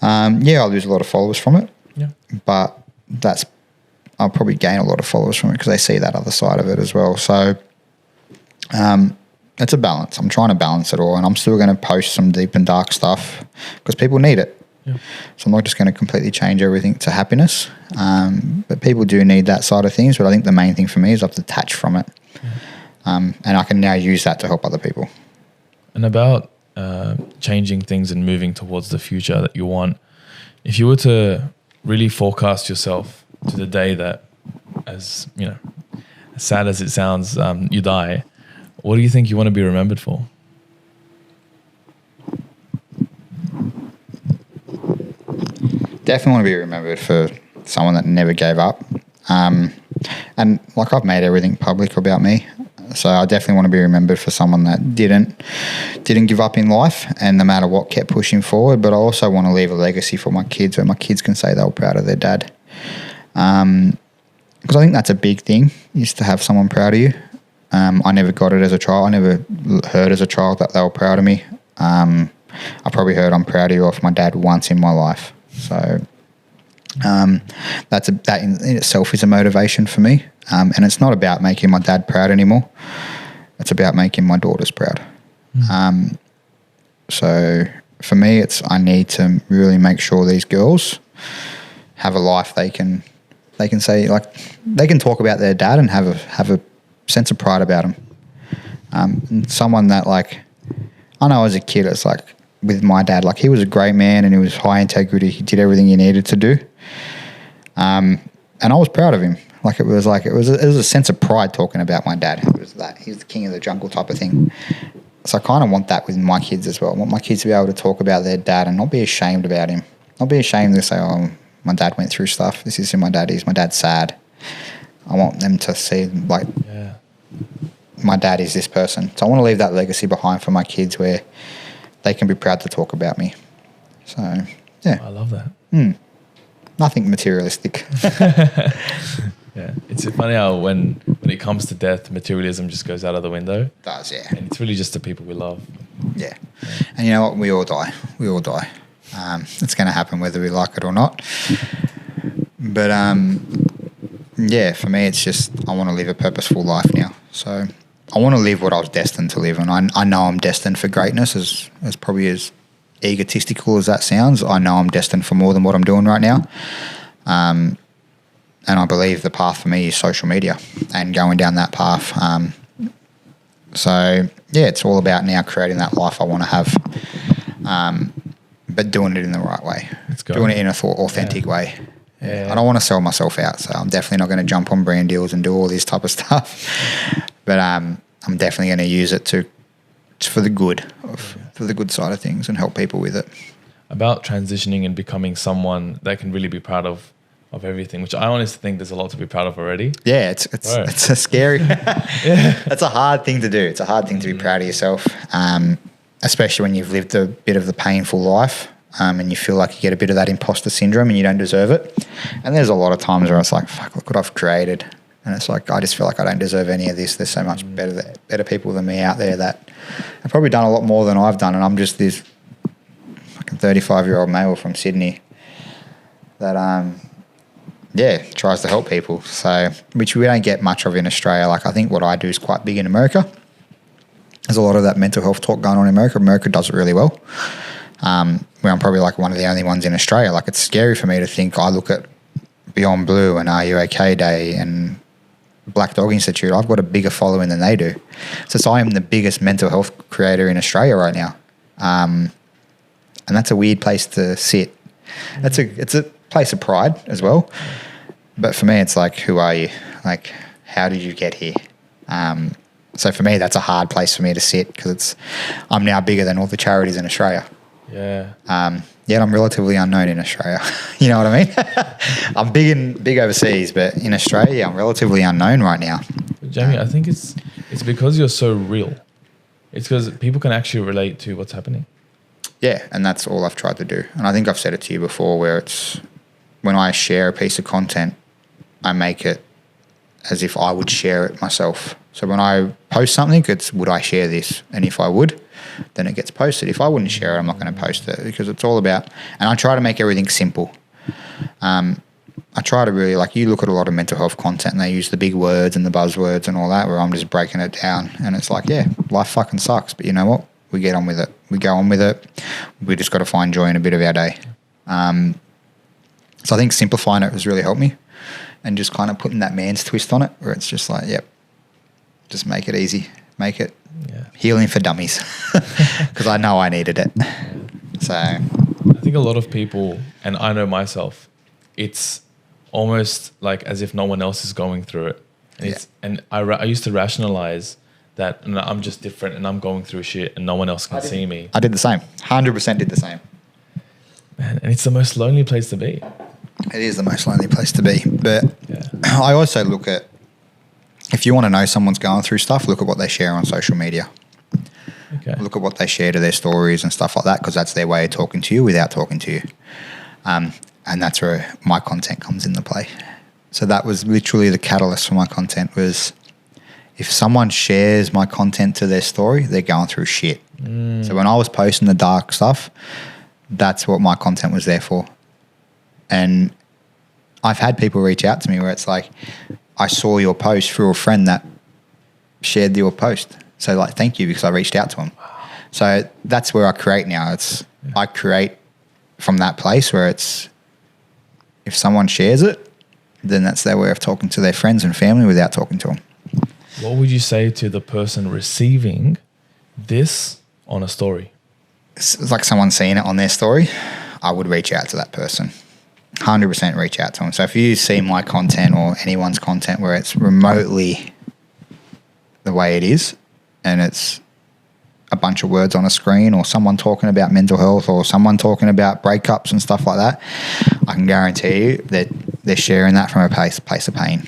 I lose a lot of followers from it, but I'll probably gain a lot of followers from it because they see that other side of it as well. So it's a balance. I'm trying to balance it all, and I'm still going to post some deep and dark stuff because people need it. Yeah. So I'm not just going to completely change everything to happiness, but people do need that side of things. But I think the main thing for me is I've detached from it, and I can now use that to help other people. And about changing things and moving towards the future that you want, if you were to really forecast yourself to the day that, as you know, as sad as it sounds, you die, what do you think you want to be remembered for? definitely want to be remembered for someone that never gave up. And like I've made everything public about me, so I definitely want to be remembered for someone that didn't give up in life, and no matter what, kept pushing forward. But I also want to leave a legacy for my kids, where my kids can say they were proud of their dad. Because I think that's a big thing, is to have someone proud of you. I never got it as a child. I never heard as a child that they were proud of me. I probably heard I'm proud of you off my dad once in my life. So that in itself is a motivation for me. And it's not about making my dad proud anymore. It's about making my daughters proud. So for me, I need to really make sure these girls have a life they can say, like, they can talk about their dad and have a sense of pride about him. And someone that, like, I know as a kid, it's like with my dad, like, he was a great man and he was high integrity. He did everything he needed to do. And I was proud of him. Like, it was a sense of pride talking about my dad. It was that he's the king of the jungle type of thing. So I kind of want that with my kids as well. I want my kids to be able to talk about their dad and not be ashamed about him. Not be ashamed to say, oh, my dad went through stuff. This is who my dad is. My dad's sad. I want them to see, like, my dad is this person. So I want to leave that legacy behind for my kids, where they can be proud to talk about me. So, yeah. I love that. Nothing materialistic. Yeah, it's funny how when it comes to death, materialism just goes out of the window. It does, yeah. And it's really just the people we love. Yeah. And you know what? We all die. We all die. It's going to happen whether we like it or not. But, yeah, for me, it's just I want to live a purposeful life now. So I want to live what I was destined to live. And I know I'm destined for greatness, as probably as egotistical as that sounds. I know I'm destined for more than what I'm doing right now. And I believe the path for me is social media and going down that path. So, yeah, it's all about now creating that life I want to have, but doing it in the right way. Doing it in an authentic way. Yeah. I don't want to sell myself out, so I'm definitely not going to jump on brand deals and do all this type of stuff. But I'm definitely going to use it for the good, for the good side of things, and help people with it. About transitioning and becoming someone that can really be proud of everything, which I honestly think there's a lot to be proud of already. Yeah, it's a scary. It's a hard thing to do. It's a hard thing to be proud of yourself, especially when you've lived a bit of the painful life, and you feel like you get a bit of that imposter syndrome and you don't deserve it. And there's a lot of times where it's like, fuck, look what I've created. And it's like, I just feel like I don't deserve any of this. There's so much better people than me out there that have probably done a lot more than I've done. And I'm just this fucking 35-year-old male from Sydney that, tries to help people. So, which we don't get much of in Australia. Like, I think what I do is quite big in America. There's a lot of that mental health talk going on in America. America does it really well. Where I'm probably like one of the only ones in Australia. Like, it's scary for me to think I look at Beyond Blue and Are You OK Day and Black Dog Institute. I've got a bigger following than they do. So I am the biggest mental health creator in Australia right now. And that's a weird place to sit. It's a place of pride as well. But for me, it's like, who are you? Like, how did you get here? So for me, that's a hard place for me to sit, because I'm now bigger than all the charities in Australia. Yeah. Yet I'm relatively unknown in Australia. You know what I mean? I'm big overseas, but in Australia, I'm relatively unknown right now. Jamie, I think it's because you're so real. It's because people can actually relate to what's happening. Yeah, and that's all I've tried to do. And I think I've said it to you before, where it's when I share a piece of content, I make it as if I would share it myself. So when I post something, it's, would I share this? And if I would, then it gets posted. If I wouldn't share it, I'm not going to post it, because it's all about, and I try to make everything simple. I try to really, like, you look at a lot of mental health content and they use the big words and the buzzwords and all that, where I'm just breaking it down. And it's like, yeah, life fucking sucks, but you know what? We get on with it. We go on with it. We just got to find joy in a bit of our day. So I think simplifying it has really helped me, and just kind of putting that man's twist on it, where it's just like, yep, just make it easy. Make it healing for dummies, because I know I needed it. So I think a lot of people, and I know myself, it's almost like as if no one else is going through it. And I used to rationalize that, and I'm just different and I'm going through shit and no one else can see me. I did the same. 100% did the same. Man, and it's the most lonely place to be. It is the most lonely place to be. But Yeah. I also look at, if you want to know someone's going through stuff, look at what they share on social media. Okay. Look at what they share to their stories and stuff like that, because that's their way of talking to you without talking to you. And that's where my content comes into play. So that was literally the catalyst for my content, was if someone shares my content to their story, they're going through shit. So when I was posting the dark stuff, that's what my content was there for. And I've had people reach out to me where it's like, I saw your post through a friend that shared your post. So like, thank you, because I reached out to them. So that's where I create now. I create from that place where it's, if someone shares it, then that's their way of talking to their friends and family without talking to them. What would you say to the person receiving this on a story? It's like someone seeing it on their story, I would reach out to that person. 100% reach out to them. So if you see my content or anyone's content where it's remotely the way it is, and it's a bunch of words on a screen, or someone talking about mental health, or someone talking about breakups and stuff like that, I can guarantee you that they're sharing that from a place of pain.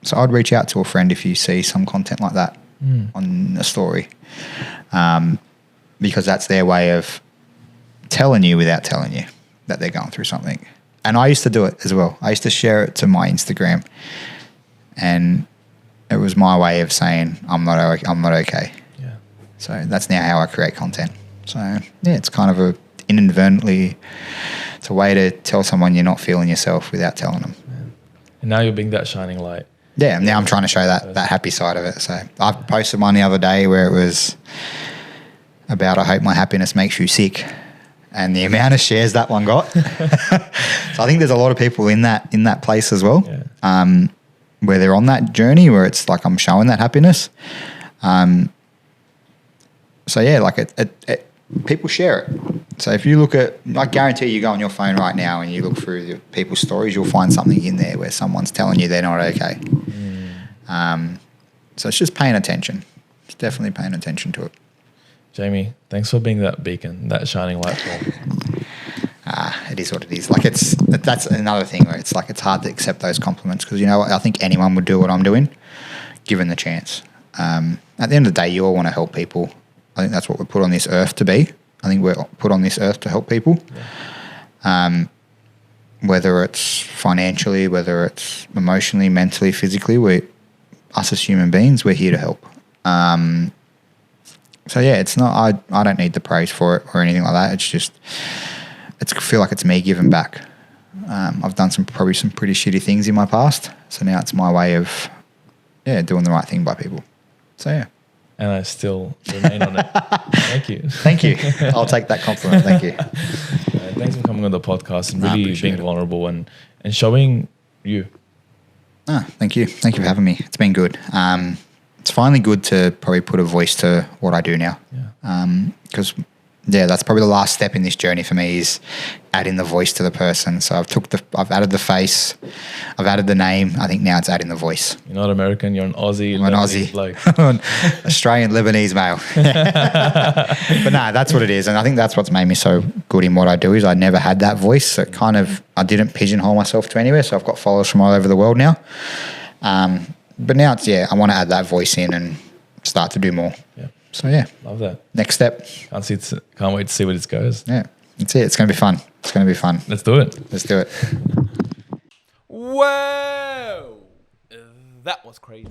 So I'd reach out to a friend if you see some content like that on a story, because that's their way of telling you without telling you that they're going through something. And I used to do it as well. I used to share it to my Instagram, and it was my way of saying I'm not okay. Yeah. So that's now how I create content. So yeah, it's kind of it's a way to tell someone you're not feeling yourself without telling them. And now you're being that shining light. Yeah, now I'm trying to show that happy side of it. So I posted one the other day where it was about, I hope my happiness makes you sick. And the amount of shares that one got. So I think there's a lot of people in that place as well, where they're on that journey where it's like I'm showing that happiness. So yeah, like it people share it. So if you look at, I guarantee you go on your phone right now and you look through the people's stories, you'll find something in there where someone's telling you they're not okay. So it's just paying attention. It's definitely paying attention to it. Jamie, thanks for being that beacon, that shining light for me. It is what it is. Like that's another thing where it's like, it's hard to accept those compliments, because you know what, I think anyone would do what I'm doing given the chance. At the end of the day, you all want to help people. I think that's what we're put on this earth to be. I think we're put on this earth to help people. Whether it's financially, whether it's emotionally, mentally, physically, us as human beings, we're here to help. So yeah, it's not, I don't need the praise for it or anything like that. It's just, I feel like it's me giving back. I've done probably some pretty shitty things in my past. So now it's my way of, doing the right thing by people. So yeah. And I still remain on it. Thank you. Thank you. I'll take that compliment. Thank you. Thanks for coming on the podcast and really being vulnerable and showing you. Thank you. Thank you for having me. It's been good. It's finally good to probably put a voice to what I do now. Because that's probably the last step in this journey for me, is adding the voice to the person. So I've added the face, I've added the name. I think now it's adding the voice. You're not American, you're an Aussie. I'm an Aussie. Australian Lebanese male. But no, that's what it is. And I think that's what's made me so good in what I do, is I never had that voice. So I didn't pigeonhole myself to anywhere. So I've got followers from all over the world now. But now it's, I want to add that voice in and start to do more. Yeah. So yeah. Love that. Next step. Can't wait to see where this goes. Yeah. That's it. It's going to be fun. It's going to be fun. Let's do it. Let's do it. Whoa. That was crazy.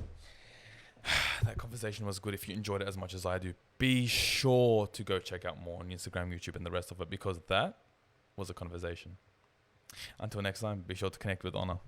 That conversation was good. If you enjoyed it as much as I do, be sure to go check out more on Instagram, YouTube, and the rest of it, because that was a conversation. Until next time, be sure to connect with Honor.